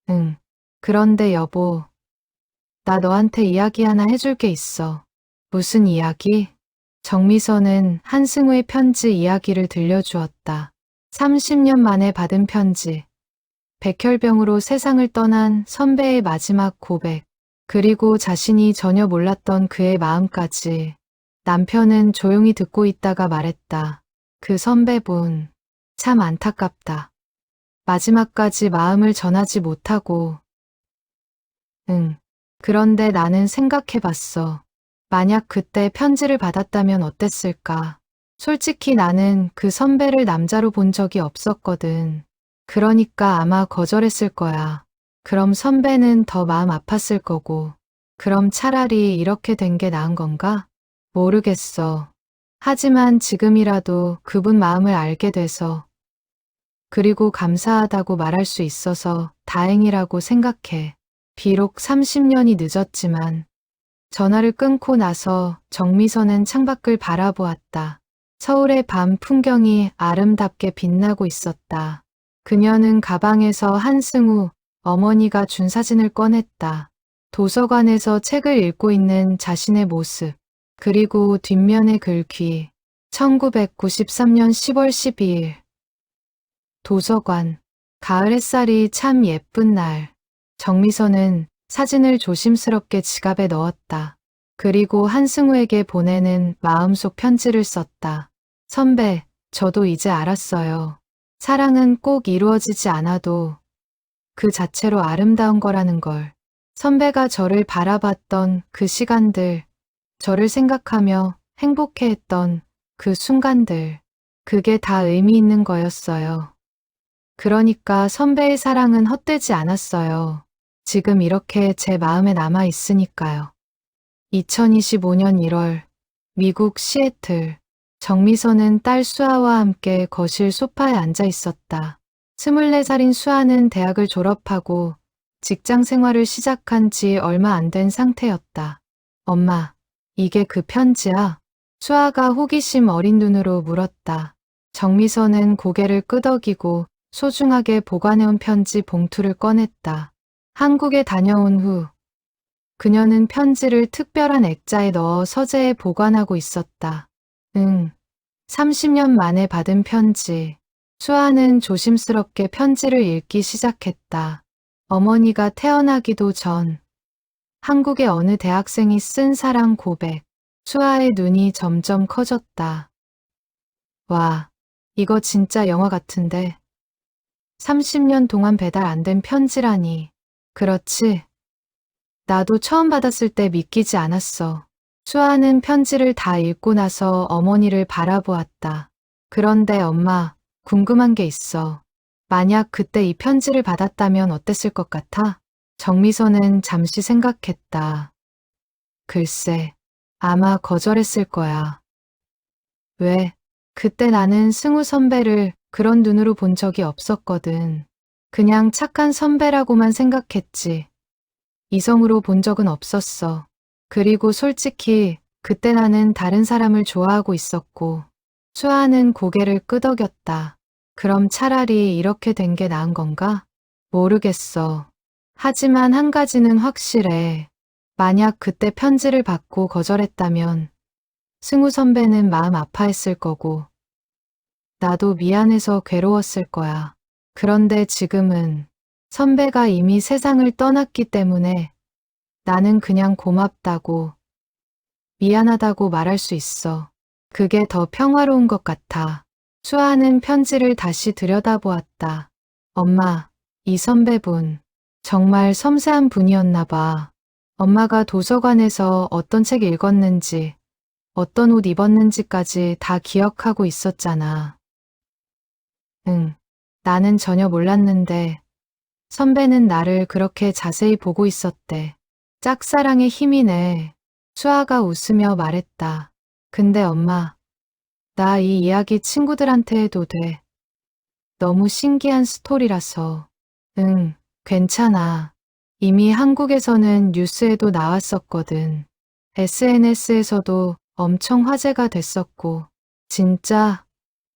응, 그런데 여보, 나 너한테 이야기 하나 해줄 게 있어. 무슨 이야기? 정미선은 한승우의 편지 이야기를 들려주었다. 30년 만에 받은 편지. 백혈병으로 세상을 떠난 선배의 마지막 고백. 그리고 자신이 전혀 몰랐던 그의 마음까지. 남편은 조용히 듣고 있다가 말했다. 그 선배분, 참 안타깝다. 마지막까지 마음을 전하지 못하고. 응. 그런데 나는 생각해봤어. 만약 그때 편지를 받았다면 어땠을까? 솔직히 나는 그 선배를 남자로 본 적이 없었거든. 그러니까 아마 거절했을 거야. 그럼 선배는 더 마음 아팠을 거고. 그럼 차라리 이렇게 된 게 나은 건가? 모르겠어. 하지만 지금이라도 그분 마음을 알게 돼서 그리고 감사하다고 말할 수 있어서 다행이라고 생각해. 비록 30년이 늦었지만 전화를 끊고 나서 정미선은 창밖을 바라보았다. 서울의 밤 풍경이 아름답게 빛나고 있었다. 그녀는 가방에서 한승우 어머니가 준 사진을 꺼냈다. 도서관에서 책을 읽고 있는 자신의 모습, 그리고 뒷면의 글귀. 1993년 10월 12일. 도서관. 가을 햇살이 참 예쁜 날. 정미선은 사진을 조심스럽게 지갑에 넣었다. 그리고 한승우에게 보내는 마음속 편지를 썼다. 선배, 저도 이제 알았어요. 사랑은 꼭 이루어지지 않아도 그 자체로 아름다운 거라는 걸. 선배가 저를 바라봤던 그 시간들, 저를 생각하며 행복해했던 그 순간들, 그게 다 의미 있는 거였어요. 그러니까 선배의 사랑은 헛되지 않았어요. 지금 이렇게 제 마음에 남아 있으니까요. 2025년 1월, 미국 시애틀. 정미선은 딸 수아와 함께 거실 소파에 앉아 있었다. 24살인 수아는 대학을 졸업하고 직장 생활을 시작한 지 얼마 안 된 상태였다. 엄마, 이게 그 편지야? 수아가 호기심 어린 눈으로 물었다. 정미선은 고개를 끄덕이고 소중하게 보관해온 편지 봉투를 꺼냈다. 한국에 다녀온 후 그녀는 편지를 특별한 액자에 넣어 서재에 보관하고 있었다. 30년 만에 받은 편지. 수아는 조심스럽게 편지를 읽기 시작했다. 어머니가 태어나기도 전 한국의 어느 대학생이 쓴 사랑 고백. 수아의 눈이 점점 커졌다. 와, 이거 진짜 영화 같은데. 30년 동안 배달 안 된 편지라니. 그렇지. 나도 처음 받았을 때 믿기지 않았어. 수아는 편지를 다 읽고 나서 어머니를 바라보았다. 그런데 엄마, 궁금한 게 있어. 만약 그때 이 편지를 받았다면 어땠을 것 같아? 정미선은 잠시 생각했다. 글쎄, 아마 거절했을 거야. 왜? 그때 나는 승우 선배를 그런 눈으로 본 적이 없었거든. 그냥 착한 선배라고만 생각했지. 이성으로 본 적은 없었어. 그리고 솔직히 그때 나는 다른 사람을 좋아하고 있었고. 수아는 고개를 끄덕였다. 그럼 차라리 이렇게 된 게 나은 건가? 모르겠어. 하지만 한 가지는 확실해. 만약 그때 편지를 받고 거절했다면 승우 선배는 마음 아파했을 거고 나도 미안해서 괴로웠을 거야. 그런데 지금은 선배가 이미 세상을 떠났기 때문에 나는 그냥 고맙다고 미안하다고 말할 수 있어. 그게 더 평화로운 것 같아. 수아는 편지를 다시 들여다보았다. 엄마, 이 선배분 정말 섬세한 분이었나 봐. 엄마가 도서관에서 어떤 책 읽었는지, 어떤 옷 입었는지까지 다 기억하고 있었잖아. 응, 나는 전혀 몰랐는데 선배는 나를 그렇게 자세히 보고 있었대. 짝사랑의 힘이네. 수아가 웃으며 말했다. 근데 엄마, 나 이 이야기 친구들한테 해도 돼. 너무 신기한 스토리라서. 응, 괜찮아. 이미 한국에서는 뉴스에도 나왔었거든. SNS에서도 엄청 화제가 됐었고. 진짜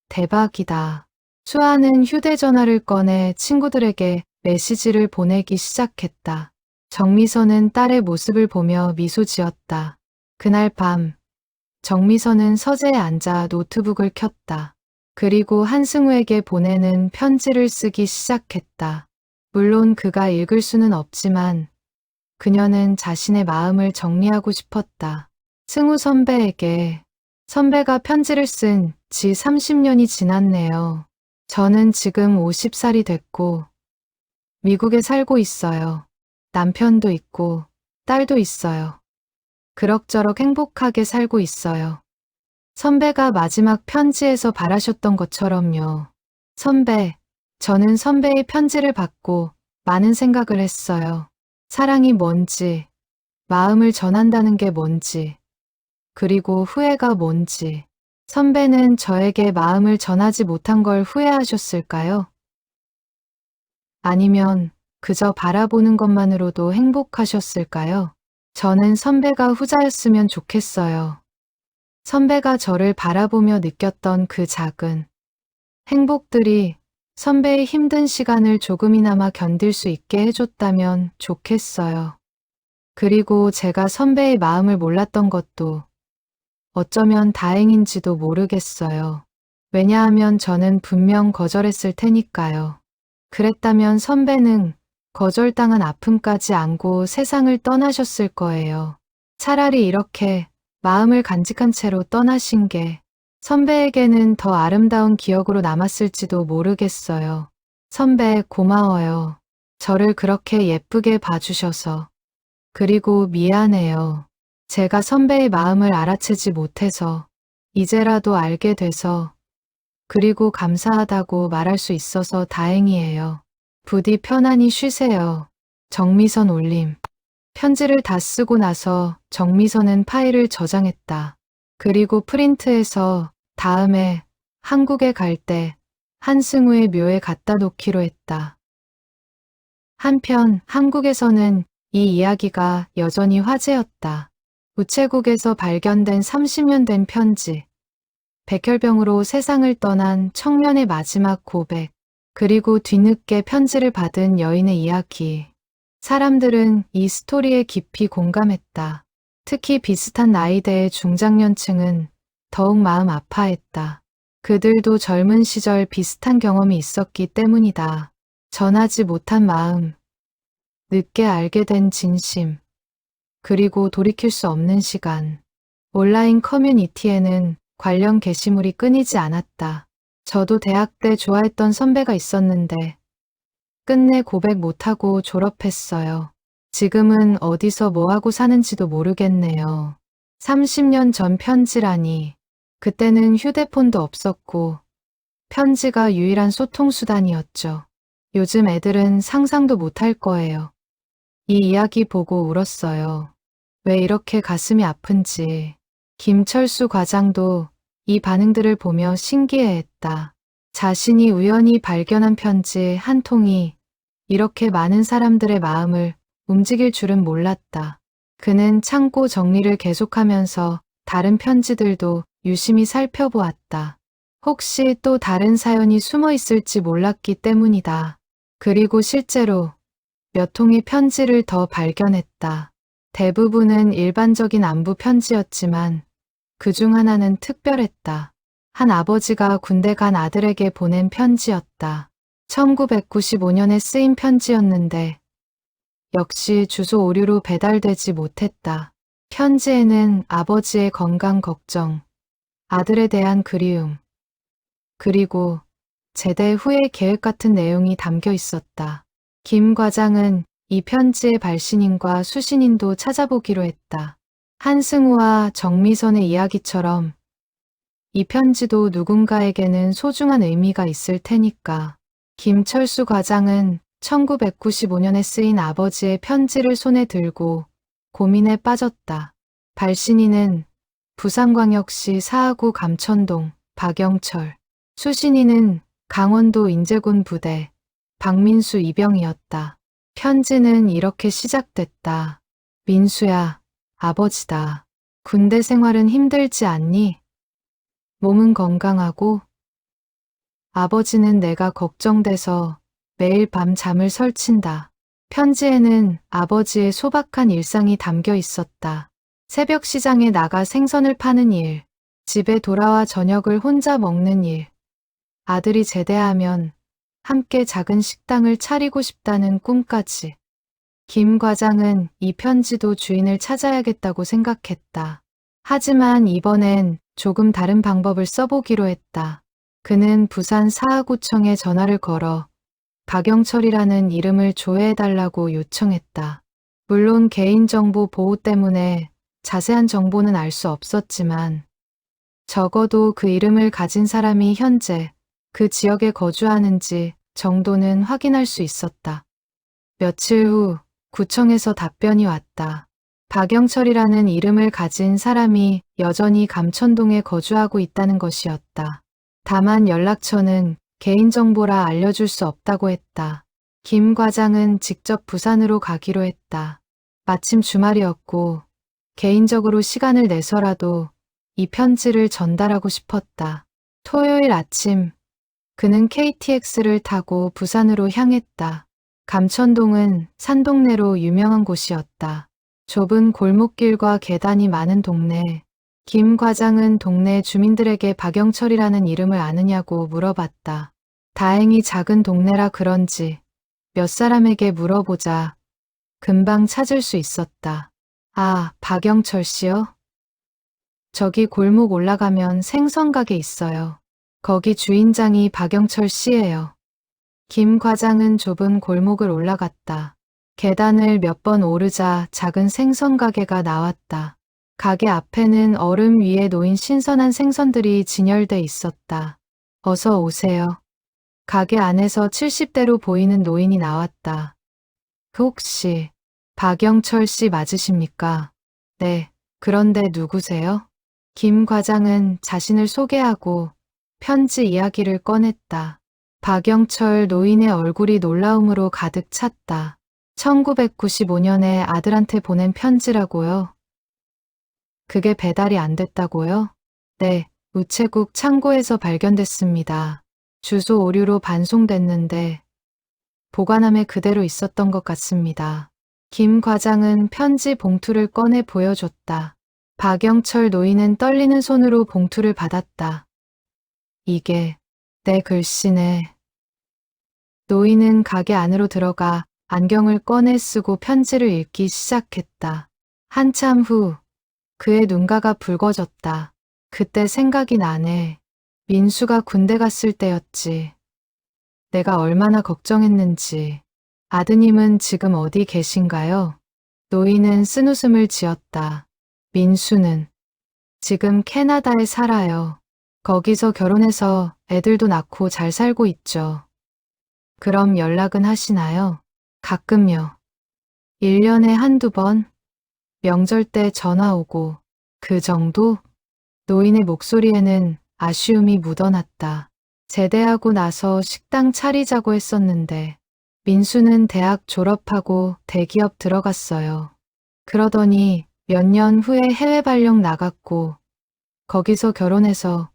대박이다. 수아는 휴대전화를 꺼내 친구들에게 메시지를 보내기 시작했다. 정미선은 딸의 모습을 보며 미소 지었다. 그날 밤, 정미선은 서재에 앉아 노트북을 켰다. 그리고 한승우에게 보내는 편지를 쓰기 시작했다. 물론 그가 읽을 수는 없지만 그녀는 자신의 마음을 정리하고 싶었다. 승우 선배에게 선배가 편지를 쓴 지 30년이 지났네요. 저는 지금 50살이 됐고 미국에 살고 있어요. 남편도 있고 딸도 있어요. 그럭저럭 행복하게 살고 있어요. 선배가 마지막 편지에서 바라셨던 것처럼요. 선배, 저는 선배의 편지를 받고 많은 생각을 했어요. 사랑이 뭔지, 마음을 전한다는 게 뭔지, 그리고 후회가 뭔지. 선배는 저에게 마음을 전하지 못한 걸 후회하셨을까요? 아니면 그저 바라보는 것만으로도 행복하셨을까요? 저는 선배가 후자였으면 좋겠어요. 선배가 저를 바라보며 느꼈던 그 작은 행복들이 선배의 힘든 시간을 조금이나마 견딜 수 있게 해줬다면 좋겠어요. 그리고 제가 선배의 마음을 몰랐던 것도 어쩌면 다행인지도 모르겠어요. 왜냐하면 저는 분명 거절했을 테니까요. 그랬다면 선배는 거절당한 아픔까지 안고 세상을 떠나셨을 거예요. 차라리 이렇게 마음을 간직한 채로 떠나신 게 선배에게는 더 아름다운 기억으로 남았을지도 모르겠어요. 선배 고마워요. 저를 그렇게 예쁘게 봐주셔서. 그리고 미안해요. 제가 선배의 마음을 알아채지 못해서 이제라도 알게 돼서 그리고 감사하다고 말할 수 있어서 다행이에요. 부디 편안히 쉬세요. 정미선 올림. 편지를 다 쓰고 나서 정미선은 파일을 저장했다. 그리고 프린트해서 다음에 한국에 갈 때 한승우의 묘에 갖다 놓기로 했다. 한편 한국에서는 이 이야기가 여전히 화제였다. 우체국에서 발견된 30년 된 편지, 백혈병으로 세상을 떠난 청년의 마지막 고백, 그리고 뒤늦게 편지를 받은 여인의 이야기. 사람들은 이 스토리에 깊이 공감했다. 특히 비슷한 나이대의 중장년층은 더욱 마음 아파했다. 그들도 젊은 시절 비슷한 경험이 있었기 때문이다. 전하지 못한 마음, 늦게 알게 된 진심, 그리고 돌이킬 수 없는 시간. 온라인 커뮤니티에는 관련 게시물이 끊이지 않았다. 저도 대학 때 좋아했던 선배가 있었는데 끝내 고백 못하고 졸업했어요. 지금은 어디서 뭐하고 사는지도 모르겠네요. 30년 전 편지라니. 그때는 휴대폰도 없었고 편지가 유일한 소통수단이었죠. 요즘 애들은 상상도 못할 거예요. 이 이야기 보고 울었어요. 왜 이렇게 가슴이 아픈지. 김철수 과장도 이 반응들을 보며 신기해했다. 자신이 우연히 발견한 편지 한 통이 이렇게 많은 사람들의 마음을 움직일 줄은 몰랐다. 그는 창고 정리를 계속하면서 다른 편지들도 유심히 살펴보았다. 혹시 또 다른 사연이 숨어 있을지 몰랐기 때문이다. 그리고 실제로 몇 통의 편지를 더 발견했다. 대부분은 일반적인 안부 편지였지만 그중 하나는 특별했다. 한 아버지가 군대 간 아들에게 보낸 편지였다. 1995년에 쓰인 편지였는데 역시 주소 오류로 배달되지 못했다. 편지에는 아버지의 건강 걱정, 아들에 대한 그리움, 그리고 제대 후의 계획 같은 내용이 담겨 있었다. 김 과장은 이 편지의 발신인과 수신인도 찾아보기로 했다. 한승우와 정미선의 이야기처럼 이 편지도 누군가에게는 소중한 의미가 있을 테니까. 김철수 과장은 1995년에 쓰인 아버지의 편지를 손에 들고 고민에 빠졌다. 발신인은 부산광역시 사하구 감천동 박영철, 수신인은 강원도 인제군 부대 박민수 이병이었다. 편지는 이렇게 시작됐다. 민수야, 아버지다. 군대 생활은 힘들지 않니? 몸은 건강하고? 아버지는 내가 걱정돼서 매일 밤 잠을 설친다. 편지에는 아버지의 소박한 일상이 담겨 있었다. 새벽 시장에 나가 생선을 파는 일, 집에 돌아와 저녁을 혼자 먹는 일, 아들이 제대하면 함께 작은 식당을 차리고 싶다는 꿈까지. 김 과장은 이 편지도 주인을 찾아야겠다고 생각했다. 하지만 이번엔 조금 다른 방법을 써보기로 했다. 그는 부산 사하구청에 전화를 걸어 박영철이라는 이름을 조회해달라고 요청했다. 물론 개인정보 보호 때문에 자세한 정보는 알 수 없었지만 적어도 그 이름을 가진 사람이 현재 그 지역에 거주하는지 정도는 확인할 수 있었다. 며칠 후 구청에서 답변이 왔다. 박영철이라는 이름을 가진 사람이 여전히 감천동에 거주하고 있다는 것이었다. 다만 연락처는 개인정보라 알려줄 수 없다고 했다. 김 과장은 직접 부산으로 가기로 했다. 마침 주말이었고 개인적으로 시간을 내서라도 이 편지를 전달하고 싶었다. 토요일 아침 그는 KTX를 타고 부산으로 향했다. 감천동은 산동네로 유명한 곳이었다. 좁은 골목길과 계단이 많은 동네. 김 과장은 동네 주민들에게 박영철이라는 이름을 아느냐고 물어봤다. 다행히 작은 동네라 그런지 몇 사람에게 물어보자 금방 찾을 수 있었다. 아, 박영철 씨요? 저기 골목 올라가면 생선 가게 있어요. 거기 주인장이 박영철 씨예요. 김 과장은 좁은 골목을 올라갔다. 계단을 몇 번 오르자 작은 생선 가게가 나왔다. 가게 앞에는 얼음 위에 놓인 신선한 생선들이 진열돼 있었다. 어서 오세요. 가게 안에서 70대로 보이는 노인이 나왔다. 그 혹시 박영철 씨 맞으십니까? 네. 그런데 누구세요? 김 과장은 자신을 소개하고 편지 이야기를 꺼냈다. 박영철 노인의 얼굴이 놀라움으로 가득 찼다. 1995년에 아들한테 보낸 편지라고요? 그게 배달이 안 됐다고요? 네, 우체국 창고에서 발견됐습니다. 주소 오류로 반송됐는데 보관함에 그대로 있었던 것 같습니다. 김 과장은 편지 봉투를 꺼내 보여줬다. 박영철 노인은 떨리는 손으로 봉투를 받았다. 이게 내 글씨네. 노인은 가게 안으로 들어가 안경을 꺼내 쓰고 편지를 읽기 시작했다. 한참 후 그의 눈가가 붉어졌다. 그때 생각이 나네. 민수가 군대 갔을 때였지. 내가 얼마나 걱정했는지. 아드님은 지금 어디 계신가요? 노인은 쓴웃음을 지었다. 민수는 지금 캐나다에 살아요. 거기서 결혼해서 애들도 낳고 잘 살고 있죠. 그럼 연락은 하시나요? 가끔요. 1년에 한두 번? 명절 때 전화 오고. 그 정도? 노인의 목소리에는 아쉬움이 묻어났다. 제대하고 나서 식당 차리자고 했었는데 민수는 대학 졸업하고 대기업 들어갔어요. 그러더니 몇 년 후에 해외 발령 나갔고 거기서 결혼해서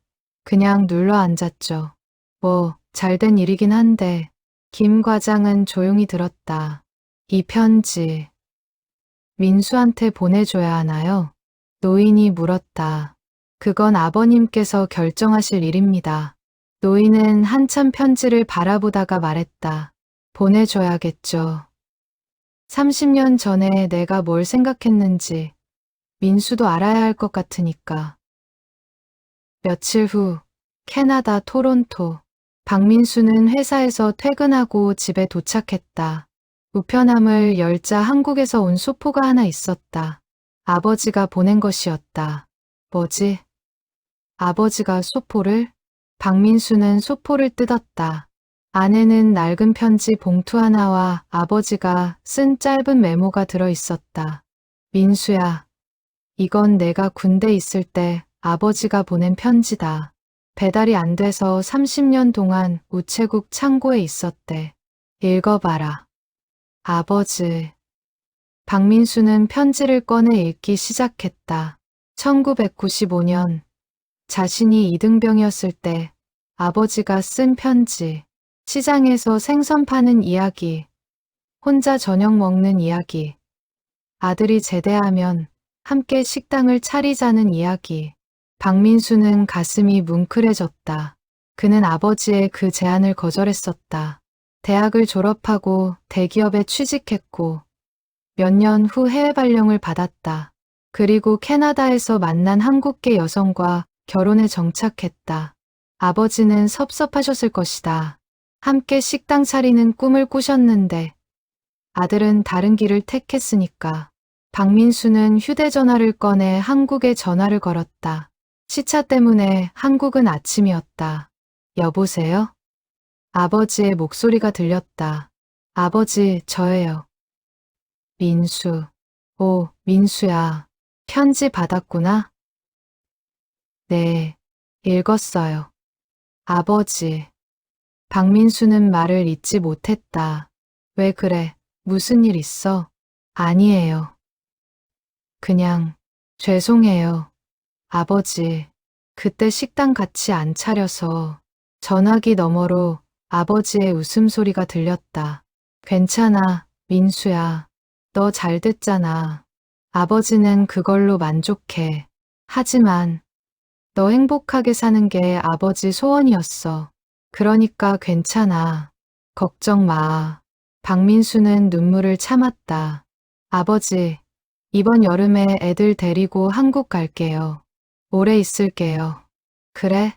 그냥 눌러 앉았죠. 뭐 잘된 일이긴 한데 김 과장은 조용히 들었다. 이 편지 민수한테 보내줘야 하나요? 노인이 물었다. 그건 아버님께서 결정하실 일입니다. 노인은 한참 편지를 바라보다가 말했다. 보내줘야겠죠. 30년 전에 내가 뭘 생각했는지 민수도 알아야 할 것 같으니까. 며칠 후 캐나다 토론토. 박민수는 회사에서 퇴근하고 집에 도착했다. 우편함을 열자 한국에서 온 소포가 하나 있었다. 아버지가 보낸 것이었다. 뭐지? 아버지가 소포를? 박민수는 소포를 뜯었다. 안에는 낡은 편지 봉투 하나와 아버지가 쓴 짧은 메모가 들어 있었다. 민수야, 이건 내가 군대 있을 때 아버지가 보낸 편지다. 배달이 안 돼서 30년 동안 우체국 창고에 있었대. 읽어봐라. 아버지. 박민수는 편지를 꺼내 읽기 시작했다. 1995년 자신이 이등병이었을 때 아버지가 쓴 편지. 시장에서 생선 파는 이야기. 혼자 저녁 먹는 이야기. 아들이 제대하면 함께 식당을 차리자는 이야기. 박민수는 가슴이 뭉클해졌다. 그는 아버지의 그 제안을 거절했었다. 대학을 졸업하고 대기업에 취직했고 몇 년 후 해외 발령을 받았다. 그리고 캐나다에서 만난 한국계 여성과 결혼에 정착했다. 아버지는 섭섭하셨을 것이다. 함께 식당 차리는 꿈을 꾸셨는데 아들은 다른 길을 택했으니까. 박민수는 휴대전화를 꺼내 한국에 전화를 걸었다. 시차 때문에 한국은 아침이었다. 여보세요? 아버지의 목소리가 들렸다. 아버지, 저예요. 민수. 오, 민수야. 편지 받았구나? 네, 읽었어요. 아버지. 박민수는 말을 잇지 못했다. 왜 그래? 무슨 일 있어? 아니에요. 그냥, 죄송해요. 아버지, 그때 식당 같이 안 차려서 전화기 너머로 아버지의 웃음소리가 들렸다. 괜찮아, 민수야. 너 잘 됐잖아. 아버지는 그걸로 만족해. 하지만 너 행복하게 사는 게 아버지 소원이었어. 그러니까 괜찮아. 걱정 마. 박민수는 눈물을 참았다. 아버지, 이번 여름에 애들 데리고 한국 갈게요. 오래 있을게요. 그래?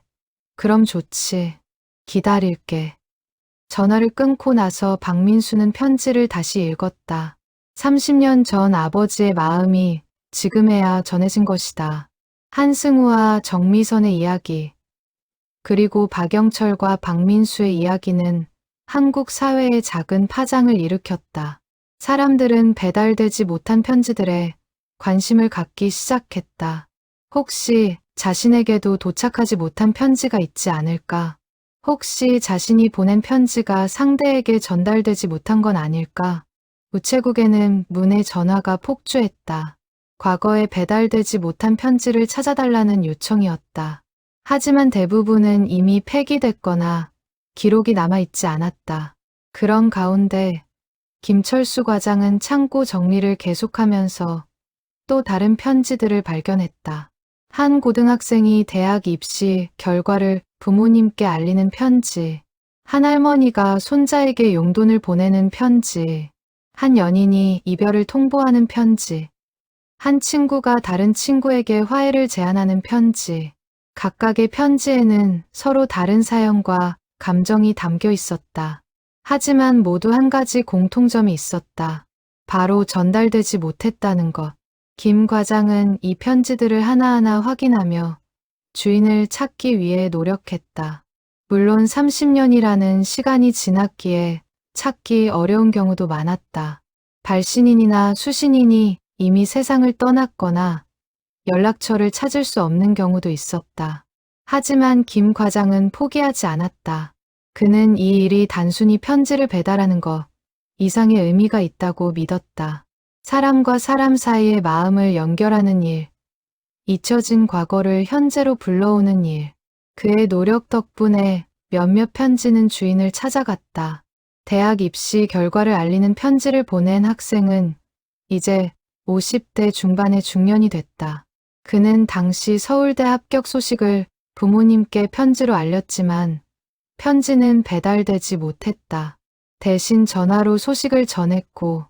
그럼 좋지. 기다릴게. 전화를 끊고 나서 박민수는 편지를 다시 읽었다. 30년 전 아버지의 마음이 지금에야 전해진 것이다. 한승우와 정미선의 이야기. 그리고 박영철과 박민수의 이야기는 한국 사회에 작은 파장을 일으켰다. 사람들은 배달되지 못한 편지들에 관심을 갖기 시작했다. 혹시 자신에게도 도착하지 못한 편지가 있지 않을까? 혹시 자신이 보낸 편지가 상대에게 전달되지 못한 건 아닐까? 우체국에는 문의 전화가 폭주했다. 과거에 배달되지 못한 편지를 찾아달라는 요청이었다. 하지만 대부분은 이미 폐기됐거나 기록이 남아있지 않았다. 그런 가운데 김철수 과장은 창고 정리를 계속하면서 또 다른 편지들을 발견했다. 한 고등학생이 대학 입시 결과를 부모님께 알리는 편지, 한 할머니가 손자에게 용돈을 보내는 편지, 한 연인이 이별을 통보하는 편지, 한 친구가 다른 친구에게 화해를 제안하는 편지. 각각의 편지에는 서로 다른 사연과 감정이 담겨 있었다. 하지만 모두 한 가지 공통점이 있었다. 바로 전달되지 못했다는 것. 김 과장은 이 편지들을 하나하나 확인하며 주인을 찾기 위해 노력했다. 물론 30년이라는 시간이 지났기에 찾기 어려운 경우도 많았다. 발신인이나 수신인이 이미 세상을 떠났거나 연락처를 찾을 수 없는 경우도 있었다. 하지만 김 과장은 포기하지 않았다. 그는 이 일이 단순히 편지를 배달하는 것 이상의 의미가 있다고 믿었다. 사람과 사람 사이의 마음을 연결하는 일, 잊혀진 과거를 현재로 불러오는 일. 그의 노력 덕분에 몇몇 편지는 주인을 찾아갔다. 대학 입시 결과를 알리는 편지를 보낸 학생은 이제 50대 중반의 중년이 됐다. 그는 당시 서울대 합격 소식을 부모님께 편지로 알렸지만 편지는 배달되지 못했다. 대신 전화로 소식을 전했고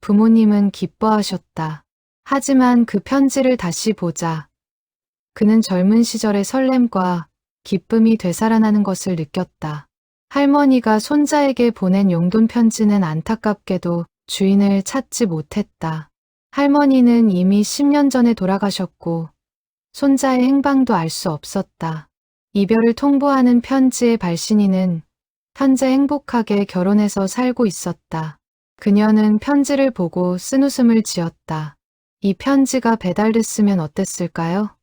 부모님은 기뻐하셨다. 하지만 그 편지를 다시 보자 그는 젊은 시절의 설렘과 기쁨이 되살아나는 것을 느꼈다. 할머니가 손자에게 보낸 용돈 편지는 안타깝게도 주인을 찾지 못했다. 할머니는 이미 10년 전에 돌아가셨고 손자의 행방도 알 수 없었다. 이별을 통보하는 편지의 발신인은 현재 행복하게 결혼해서 살고 있었다. 그녀는 편지를 보고 쓴웃음을 지었다. 이 편지가 배달됐으면 어땠을까요?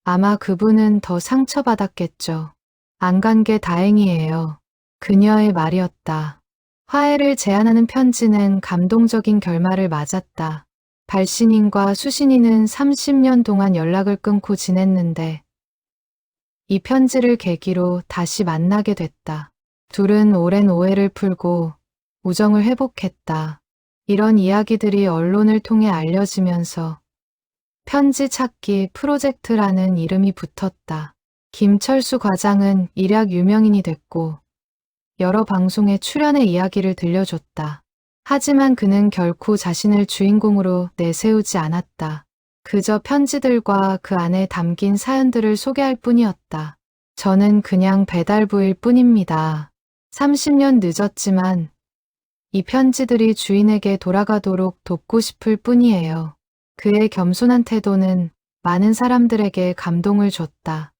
아마 그분은 더 상처받았겠죠. 안 간 게 다행이에요. 그녀의 말이었다. 화해를 제안하는 편지는 감동적인 결말을 맞았다. 발신인과 수신인은 30년 동안 연락을 끊고 지냈는데 이 편지를 계기로 다시 만나게 됐다. 둘은 오랜 오해를 풀고 우정을 회복했다. 이런 이야기들이 언론을 통해 알려지면서 편지 찾기 프로젝트라는 이름이 붙었다. 김철수 과장은 일약 유명인이 됐고 여러 방송에 출연해 이야기를 들려줬다. 하지만 그는 결코 자신을 주인공으로 내세우지 않았다. 그저 편지들과 그 안에 담긴 사연들을 소개할 뿐이었다. 저는 그냥 배달부일 뿐입니다. 30년 늦었지만 이 편지들이 주인에게 돌아가도록 돕고 싶을 뿐이에요. 그의 겸손한 태도는 많은 사람들에게 감동을 줬다.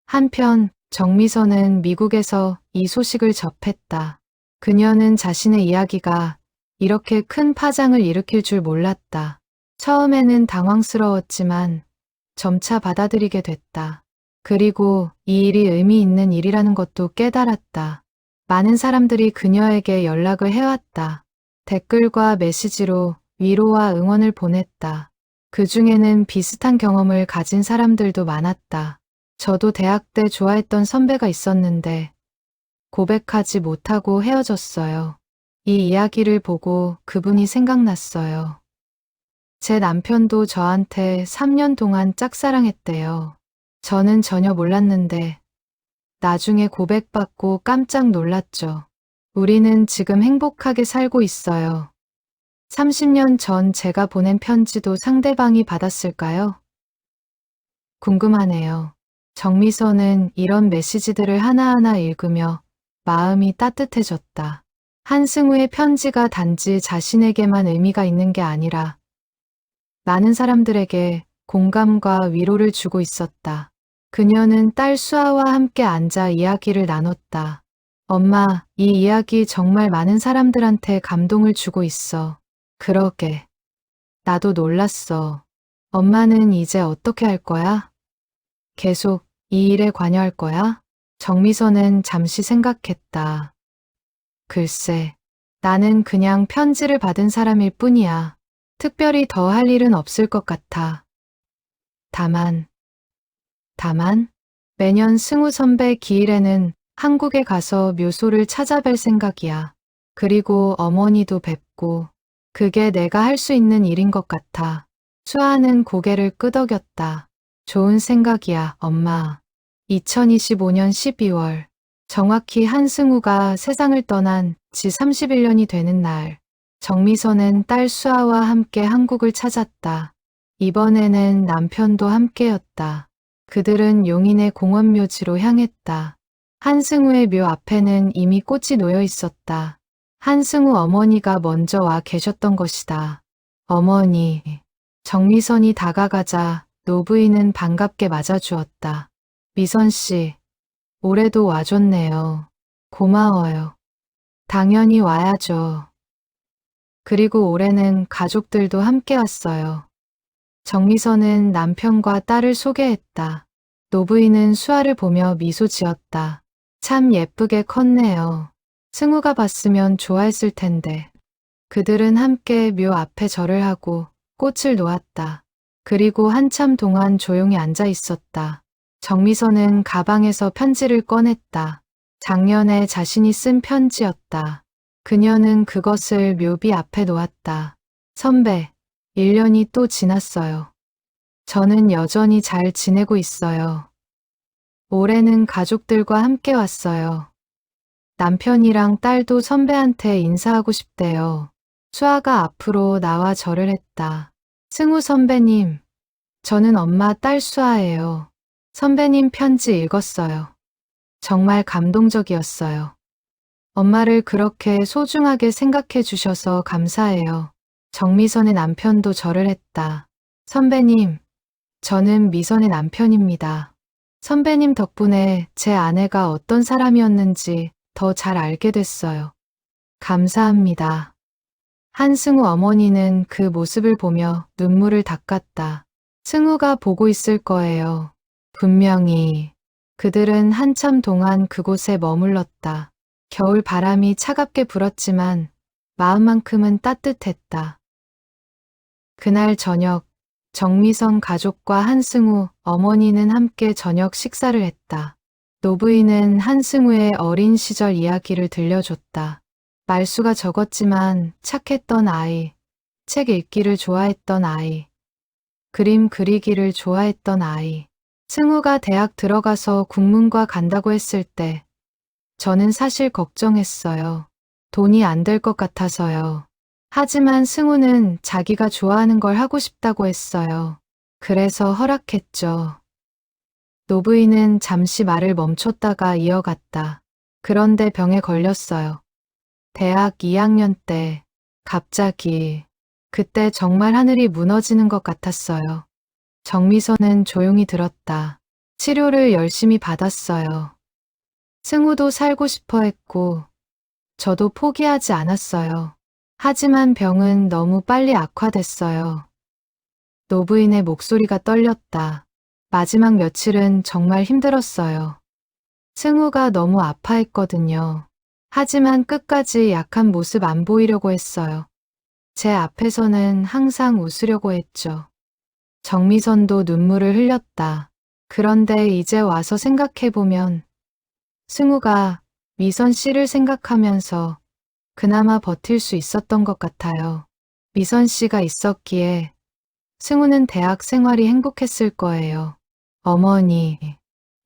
한편 정미선은 미국에서 이 소식을 접했다. 그녀는 자신의 이야기가 이렇게 큰 파장을 일으킬 줄 몰랐다. 처음에는 당황스러웠지만 점차 받아들이게 됐다. 그리고 이 일이 의미 있는 일이라는 것도 깨달았다. 많은 사람들이 그녀에게 연락을 해왔다. 댓글과 메시지로 위로와 응원을 보냈다. 그 중에는 비슷한 경험을 가진 사람들도 많았다. 저도 대학 때 좋아했던 선배가 있었는데 고백하지 못하고 헤어졌어요. 이 이야기를 보고 그분이 생각났어요. 제 남편도 저한테 3년 동안 짝사랑했대요. 저는 전혀 몰랐는데 나중에 고백받고 깜짝 놀랐죠. 우리는 지금 행복하게 살고 있어요. 30년 전 제가 보낸 편지도 상대방이 받았을까요? 궁금하네요. 정미선은 이런 메시지들을 하나하나 읽으며 마음이 따뜻해졌다. 한승우의 편지가 단지 자신에게만 의미가 있는 게 아니라 많은 사람들에게 공감과 위로를 주고 있었다. 그녀는 딸 수아와 함께 앉아 이야기를 나눴다. 엄마, 이 이야기 정말 많은 사람들한테 감동을 주고 있어. 그러게. 나도 놀랐어. 엄마는 이제 어떻게 할 거야? 계속 이 일에 관여할 거야? 정미선은 잠시 생각했다. 글쎄, 나는 그냥 편지를 받은 사람일 뿐이야. 특별히 더 할 일은 없을 것 같아. 다만 매년 승우 선배 기일에는 한국에 가서 묘소를 찾아뵐 생각이야. 그리고 어머니도 뵙고, 그게 내가 할 수 있는 일인 것 같아. 수아는 고개를 끄덕였다. 좋은 생각이야, 엄마. 2025년 12월, 정확히 한승우가 세상을 떠난 지 31년이 되는 날, 정미선은 딸 수아와 함께 한국을 찾았다. 이번에는 남편도 함께였다. 그들은 용인의 공원묘지로 향했다. 한승우의 묘 앞에는 이미 꽃이 놓여 있었다. 한승우 어머니가 먼저 와 계셨던 것이다. 어머니, 정미선이 다가가자 노부인은 반갑게 맞아주었다. 미선 씨, 올해도 와줬네요. 고마워요. 당연히 와야죠. 그리고 올해는 가족들도 함께 왔어요. 정미선은 남편과 딸을 소개했다. 노부인은 수아를 보며 미소 지었다. 참 예쁘게 컸네요. 승우가 봤으면 좋아했을 텐데. 그들은 함께 묘 앞에 절을 하고 꽃을 놓았다. 그리고 한참 동안 조용히 앉아 있었다. 정미선은 가방에서 편지를 꺼냈다. 작년에 자신이 쓴 편지였다. 그녀는 그것을 묘비 앞에 놓았다. 선배, 1년이 또 지났어요. 저는 여전히 잘 지내고 있어요. 올해는 가족들과 함께 왔어요. 남편이랑 딸도 선배한테 인사하고 싶대요. 수아가 앞으로 나와 절을 했다. 승우 선배님, 저는 엄마 딸 수아예요. 선배님 편지 읽었어요. 정말 감동적이었어요. 엄마를 그렇게 소중하게 생각해 주셔서 감사해요. 정미선의 남편도 절을 했다. 선배님, 저는 미선의 남편입니다. 선배님 덕분에 제 아내가 어떤 사람이었는지 더 잘 알게 됐어요. 감사합니다. 한승우 어머니는 그 모습을 보며 눈물을 닦았다. 승우가 보고 있을 거예요. 분명히. 그들은 한참 동안 그곳에 머물렀다. 겨울 바람이 차갑게 불었지만 마음만큼은 따뜻했다. 그날 저녁, 정미선 가족과 한승우 어머니는 함께 저녁 식사를 했다. 노부인은 한승우의 어린 시절 이야기를 들려줬다. 말수가 적었지만 착했던 아이, 책 읽기를 좋아했던 아이, 그림 그리기를 좋아했던 아이. 승우가 대학 들어가서 국문과 간다고 했을 때 저는 사실 걱정했어요. 돈이 안 될 것 같아서요. 하지만 승우는 자기가 좋아하는 걸 하고 싶다고 했어요. 그래서 허락했죠. 노부인은 잠시 말을 멈췄다가 이어갔다. 그런데 병에 걸렸어요. 대학 2학년 때 갑자기 그때 정말 하늘이 무너지는 것 같았어요. 정미선은 조용히 들었다. 치료를 열심히 받았어요. 승우도 살고 싶어 했고 저도 포기하지 않았어요. 하지만 병은 너무 빨리 악화됐어요. 노부인의 목소리가 떨렸다. 마지막 며칠은 정말 힘들었어요. 승우가 너무 아파했거든요. 하지만 끝까지 약한 모습 안 보이려고 했어요. 제 앞에서는 항상 웃으려고 했죠. 정미선도 눈물을 흘렸다. 그런데 이제 와서 생각해보면 승우가 미선 씨를 생각하면서 그나마 버틸 수 있었던 것 같아요. 미선 씨가 있었기에 승우는 대학 생활이 행복했을 거예요. 어머니,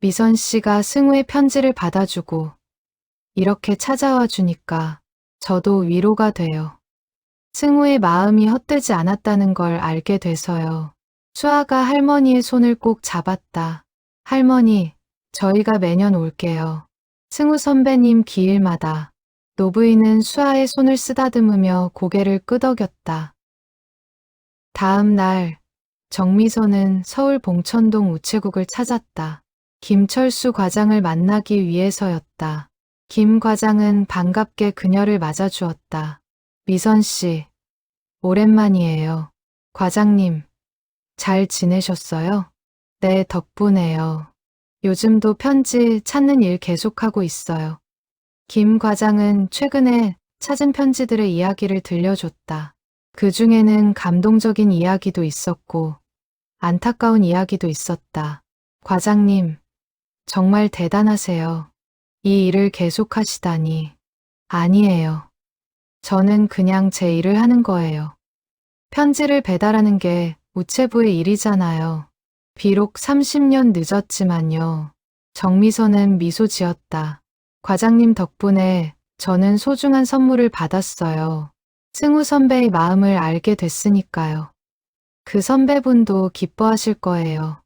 미선 씨가 승우의 편지를 받아주고 이렇게 찾아와 주니까 저도 위로가 돼요. 승우의 마음이 헛되지 않았다는 걸 알게 돼서요. 수아가 할머니의 손을 꼭 잡았다. 할머니, 저희가 매년 올게요. 승우 선배님 기일마다. 노부인은 수아의 손을 쓰다듬으며 고개를 끄덕였다. 다음 날, 정미선은 서울 봉천동 우체국을 찾았다. 김철수 과장을 만나기 위해서였다. 김 과장은 반갑게 그녀를 맞아주었다. 미선 씨, 오랜만이에요. 과장님, 잘 지내셨어요? 네, 덕분에요. 요즘도 편지 찾는 일 계속하고 있어요. 김 과장은 최근에 찾은 편지들의 이야기를 들려줬다. 그 중에는 감동적인 이야기도 있었고 안타까운 이야기도 있었다. 과장님, 정말 대단하세요. 이 일을 계속하시다니. 아니에요. 저는 그냥 제 일을 하는 거예요. 편지를 배달하는 게 우체부의 일이잖아요. 비록 30년 늦었지만요. 정미선은 미소 지었다. 과장님 덕분에 저는 소중한 선물을 받았어요. 승우 선배의 마음을 알게 됐으니까요. 그 선배분도 기뻐하실 거예요.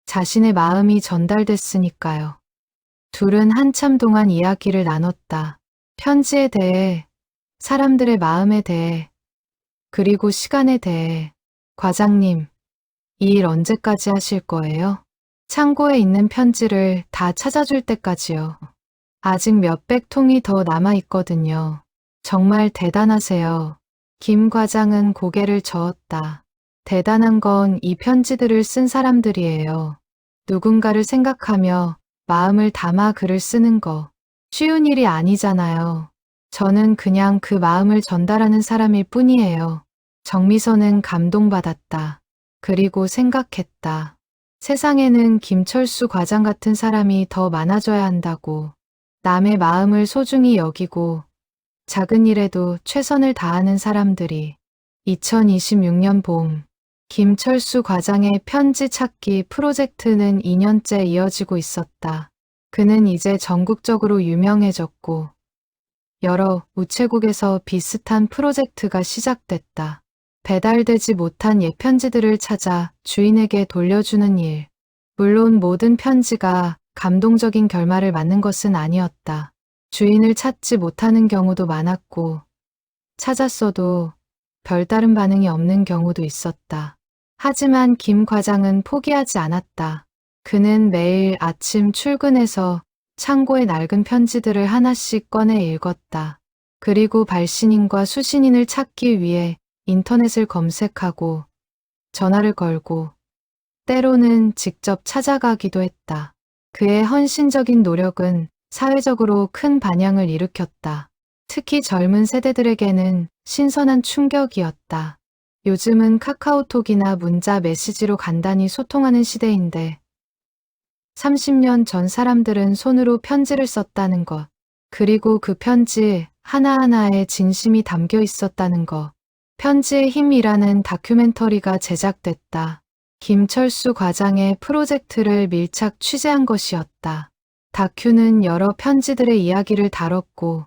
자신의 마음이 전달됐으니까요. 둘은 한참 동안 이야기를 나눴다. 편지에 대해, 사람들의 마음에 대해, 그리고 시간에 대해. 과장님, 이 일 언제까지 하실 거예요? 창고에 있는 편지를 다 찾아줄 때까지요. 아직 몇백 통이 더 남아있거든요. 정말 대단하세요. 김 과장은 고개를 저었다. 대단한 건 이 편지들을 쓴 사람들이에요. 누군가를 생각하며 마음을 담아 글을 쓰는 거. 쉬운 일이 아니잖아요. 저는 그냥 그 마음을 전달하는 사람일 뿐이에요. 정미선은 감동받았다. 그리고 생각했다. 세상에는 김철수 과장 같은 사람이 더 많아져야 한다고. 남의 마음을 소중히 여기고 작은 일에도 최선을 다하는 사람들이. 2026년 봄, 김철수 과장의 편지 찾기 프로젝트는 2년째 이어지고 있었다. 그는 이제 전국적으로 유명해졌고 여러 우체국에서 비슷한 프로젝트가 시작됐다. 배달되지 못한 옛 편지들을 찾아 주인에게 돌려주는 일. 물론 모든 편지가 감동적인 결말을 맞는 것은 아니었다. 주인을 찾지 못하는 경우도 많았고 찾았어도 별다른 반응이 없는 경우도 있었다. 하지만 김 과장은 포기하지 않았다. 그는 매일 아침 출근해서 창고의 낡은 편지들을 하나씩 꺼내 읽었다. 그리고 발신인과 수신인을 찾기 위해 인터넷을 검색하고 전화를 걸고 때로는 직접 찾아가기도 했다. 그의 헌신적인 노력은 사회적으로 큰 반향을 일으켰다. 특히 젊은 세대들에게는 신선한 충격이었다. 요즘은 카카오톡이나 문자 메시지로 간단히 소통하는 시대인데 30년 전 사람들은 손으로 편지를 썼다는 것, 그리고 그 편지 하나하나에 진심이 담겨 있었다는 것. 편지의 힘이라는 다큐멘터리가 제작됐다. 김철수 과장의 프로젝트를 밀착 취재한 것이었다. 다큐는 여러 편지들의 이야기를 다뤘고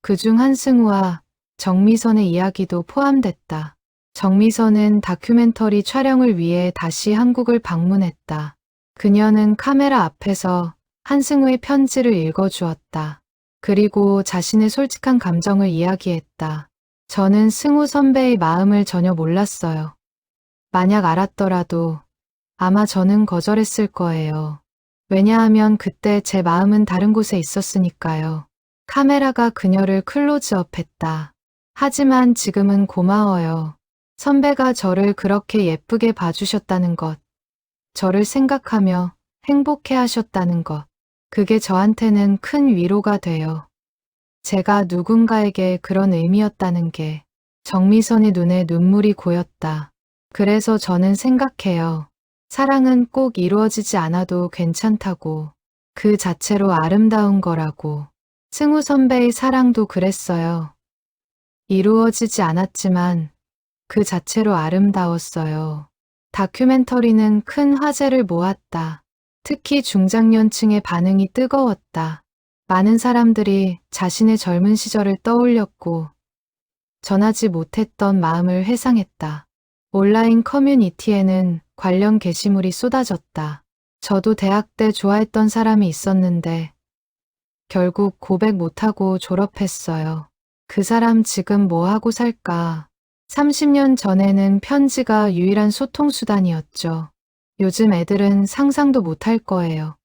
그중 한승우와 정미선의 이야기도 포함됐다. 정미선은 다큐멘터리 촬영을 위해 다시 한국을 방문했다. 그녀는 카메라 앞에서 한승우의 편지를 읽어주었다. 그리고 자신의 솔직한 감정을 이야기했다. 저는 승우 선배의 마음을 전혀 몰랐어요. 만약 알았더라도 아마 저는 거절했을 거예요. 왜냐하면 그때 제 마음은 다른 곳에 있었으니까요. 카메라가 그녀를 클로즈업했다. 하지만 지금은 고마워요. 선배가 저를 그렇게 예쁘게 봐주셨다는 것. 저를 생각하며 행복해 하셨다는 것. 그게 저한테는 큰 위로가 돼요. 제가 누군가에게 그런 의미였다는 게. 정미선의 눈에 눈물이 고였다. 그래서 저는 생각해요. 사랑은 꼭 이루어지지 않아도 괜찮다고. 그 자체로 아름다운 거라고. 승우 선배의 사랑도 그랬어요. 이루어지지 않았지만 그 자체로 아름다웠어요. 다큐멘터리는 큰 화제를 모았다. 특히 중장년층의 반응이 뜨거웠다. 많은 사람들이 자신의 젊은 시절을 떠올렸고 전하지 못했던 마음을 회상했다. 온라인 커뮤니티에는 관련 게시물이 쏟아졌다. 저도 대학 때 좋아했던 사람이 있었는데 결국 고백 못하고 졸업했어요. 그 사람 지금 뭐 하고 살까? 30년 전에는 편지가 유일한 소통수단이었죠. 요즘 애들은 상상도 못할 거예요.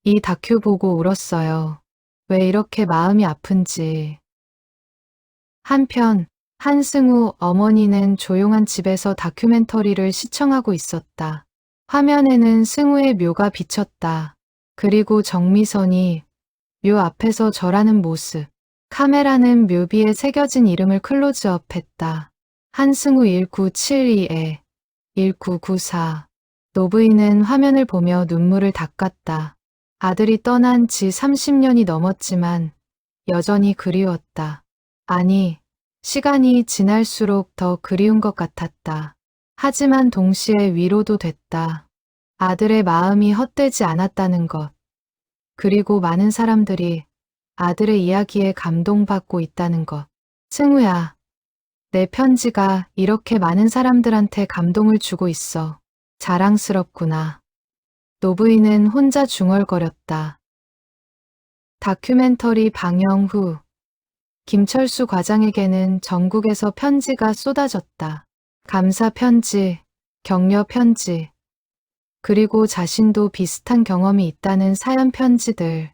이 다큐 보고 울었어요. 왜 이렇게 마음이 아픈지. 한편 한승우 어머니는 조용한 집에서 다큐멘터리를 시청하고 있었다. 화면에는 승우의 묘가 비쳤다. 그리고 정미선이 묘 앞에서 절하는 모습. 카메라는 묘비에 새겨진 이름을 클로즈업했다. 한승우 1972에 1994. 노부인은 화면을 보며 눈물을 닦았다. 아들이 떠난 지 30년이 넘었지만 여전히 그리웠다. 아니, 시간이 지날수록 더 그리운 것 같았다. 하지만 동시에 위로도 됐다. 아들의 마음이 헛되지 않았다는 것. 그리고 많은 사람들이 아들의 이야기에 감동받고 있다는 것. 승우야, 내 편지가 이렇게 많은 사람들한테 감동을 주고 있어. 자랑스럽구나. 노부인은 혼자 중얼거렸다. 다큐멘터리 방영 후 김철수 과장에게는 전국에서 편지가 쏟아졌다. 감사 편지, 격려 편지, 그리고 자신도 비슷한 경험이 있다는 사연 편지들.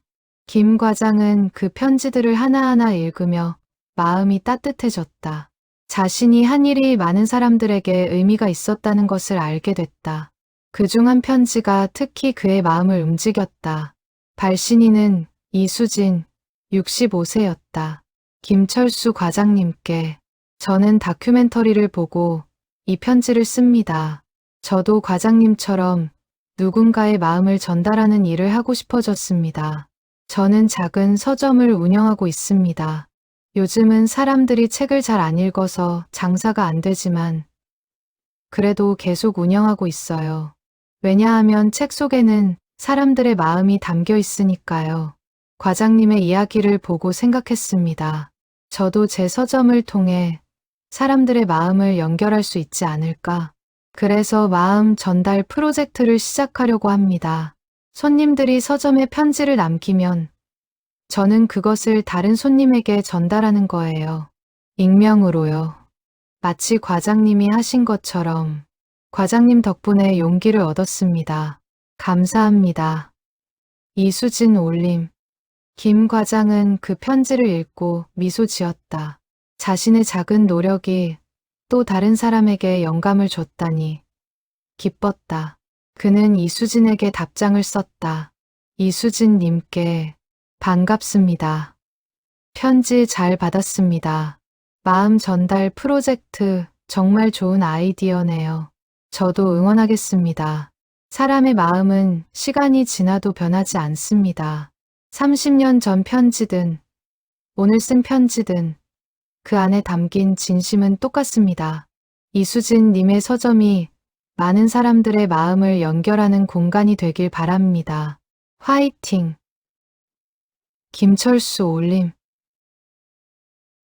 김 과장은 그 편지들을 하나하나 읽으며 마음이 따뜻해졌다. 자신이 한 일이 많은 사람들에게 의미가 있었다는 것을 알게 됐다. 그중 한 편지가 특히 그의 마음을 움직였다. 발신인은 이수진, 65세였다. 김철수 과장님께 저는 다큐멘터리를 보고 이 편지를 씁니다. 저도 과장님처럼 누군가의 마음을 전달하는 일을 하고 싶어졌습니다. 저는 작은 서점을 운영하고 있습니다. 요즘은 사람들이 책을 잘 안 읽어서 장사가 안 되지만 그래도 계속 운영하고 있어요. 왜냐하면 책 속에는 사람들의 마음이 담겨 있으니까요. 과장님의 이야기를 보고 생각했습니다. 저도 제 서점을 통해 사람들의 마음을 연결할 수 있지 않을까. 그래서 마음 전달 프로젝트를 시작하려고 합니다. 손님들이 서점에 편지를 남기면 저는 그것을 다른 손님에게 전달하는 거예요. 익명으로요. 마치 과장님이 하신 것처럼. 과장님 덕분에 용기를 얻었습니다. 감사합니다. 이수진 올림. 김 과장은 그 편지를 읽고 미소 지었다. 자신의 작은 노력이 또 다른 사람에게 영감을 줬다니 기뻤다. 그는 이수진에게 답장을 썼다. 이수진 님께 반갑습니다. 편지 잘 받았습니다. 마음 전달 프로젝트 정말 좋은 아이디어네요. 저도 응원하겠습니다. 사람의 마음은 시간이 지나도 변하지 않습니다. 30년 전 편지든 오늘 쓴 편지든 그 안에 담긴 진심은 똑같습니다. 이수진 님의 서점이 많은 사람들의 마음을 연결하는 공간이 되길 바랍니다. 화이팅! 김철수 올림.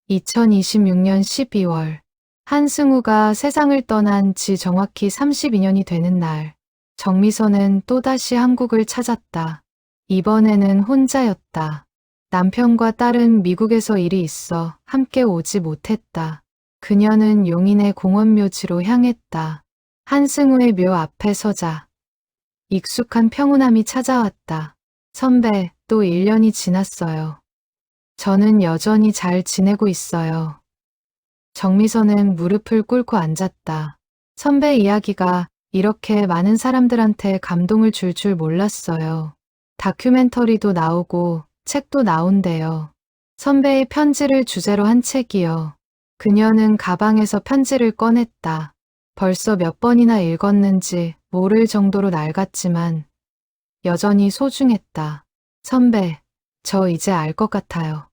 2026년 12월 한승우가 세상을 떠난 지 정확히 32년이 되는 날, 정미선은 또다시 한국을 찾았다. 이번에는 혼자였다. 남편과 딸은 미국에서 일이 있어 함께 오지 못했다. 그녀는 용인의 공원묘지로 향했다. 한승우의 묘 앞에 서자 익숙한 평온함이 찾아왔다. 선배, 또 1년이 지났어요. 저는 여전히 잘 지내고 있어요. 정미선은 무릎을 꿇고 앉았다. 선배 이야기가 이렇게 많은 사람들한테 감동을 줄 줄 몰랐어요. 다큐멘터리도 나오고 책도 나온대요. 선배의 편지를 주제로 한 책이요. 그녀는 가방에서 편지를 꺼냈다. 벌써 몇 번이나 읽었는지 모를 정도로 낡았지만 여전히 소중했다. 선배, 저 이제 알 것 같아요.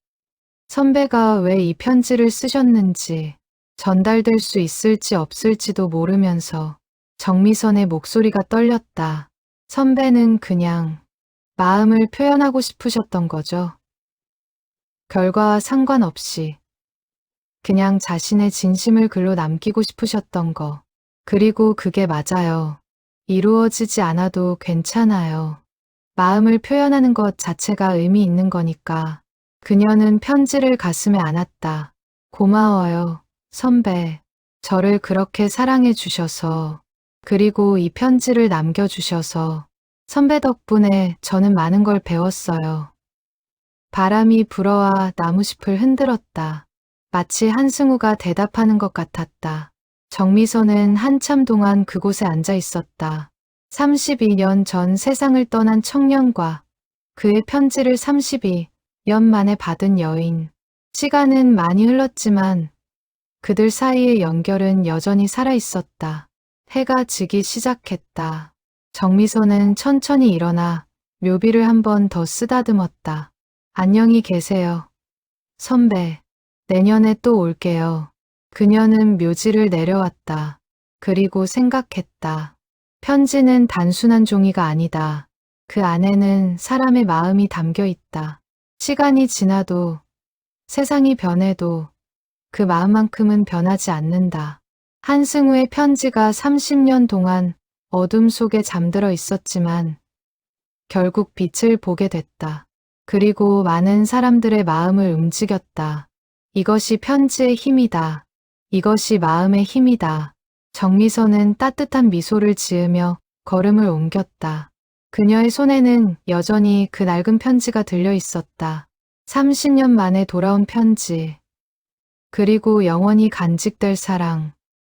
선배가 왜 이 편지를 쓰셨는지, 전달될 수 있을지 없을지도 모르면서 정미선의 목소리가 떨렸다. 선배는 그냥 마음을 표현하고 싶으셨던 거죠. 결과와 상관없이 그냥 자신의 진심을 글로 남기고 싶으셨던 거. 그리고 그게 맞아요. 이루어지지 않아도 괜찮아요. 마음을 표현하는 것 자체가 의미 있는 거니까. 그녀는 편지를 가슴에 안았다. 고마워요, 선배. 저를 그렇게 사랑해 주셔서, 그리고 이 편지를 남겨주셔서 선배 덕분에 저는 많은 걸 배웠어요. 바람이 불어와 나무숲을 흔들었다. 마치 한승우가 대답하는 것 같았다. 정미선은 한참 동안 그곳에 앉아 있었다. 32년 전 세상을 떠난 청년과 그의 편지를 32년 만에 받은 여인. 시간은 많이 흘렀지만 그들 사이의 연결은 여전히 살아 있었다. 해가 지기 시작했다. 정미선은 천천히 일어나 묘비를 한 번 더 쓰다듬었다. 안녕히 계세요. 선배, 내년에 또 올게요. 그녀는 묘지를 내려왔다. 그리고 생각했다. 편지는 단순한 종이가 아니다. 그 안에는 사람의 마음이 담겨 있다. 시간이 지나도, 세상이 변해도 그 마음만큼은 변하지 않는다. 한승우의 편지가 30년 동안 어둠 속에 잠들어 있었지만 결국 빛을 보게 됐다. 그리고 많은 사람들의 마음을 움직였다. 이것이 편지의 힘이다. 이것이 마음의 힘이다. 정미선은 따뜻한 미소를 지으며 걸음을 옮겼다. 그녀의 손에는 여전히 그 낡은 편지가 들려 있었다. 30년 만에 돌아온 편지. 그리고 영원히 간직될 사랑.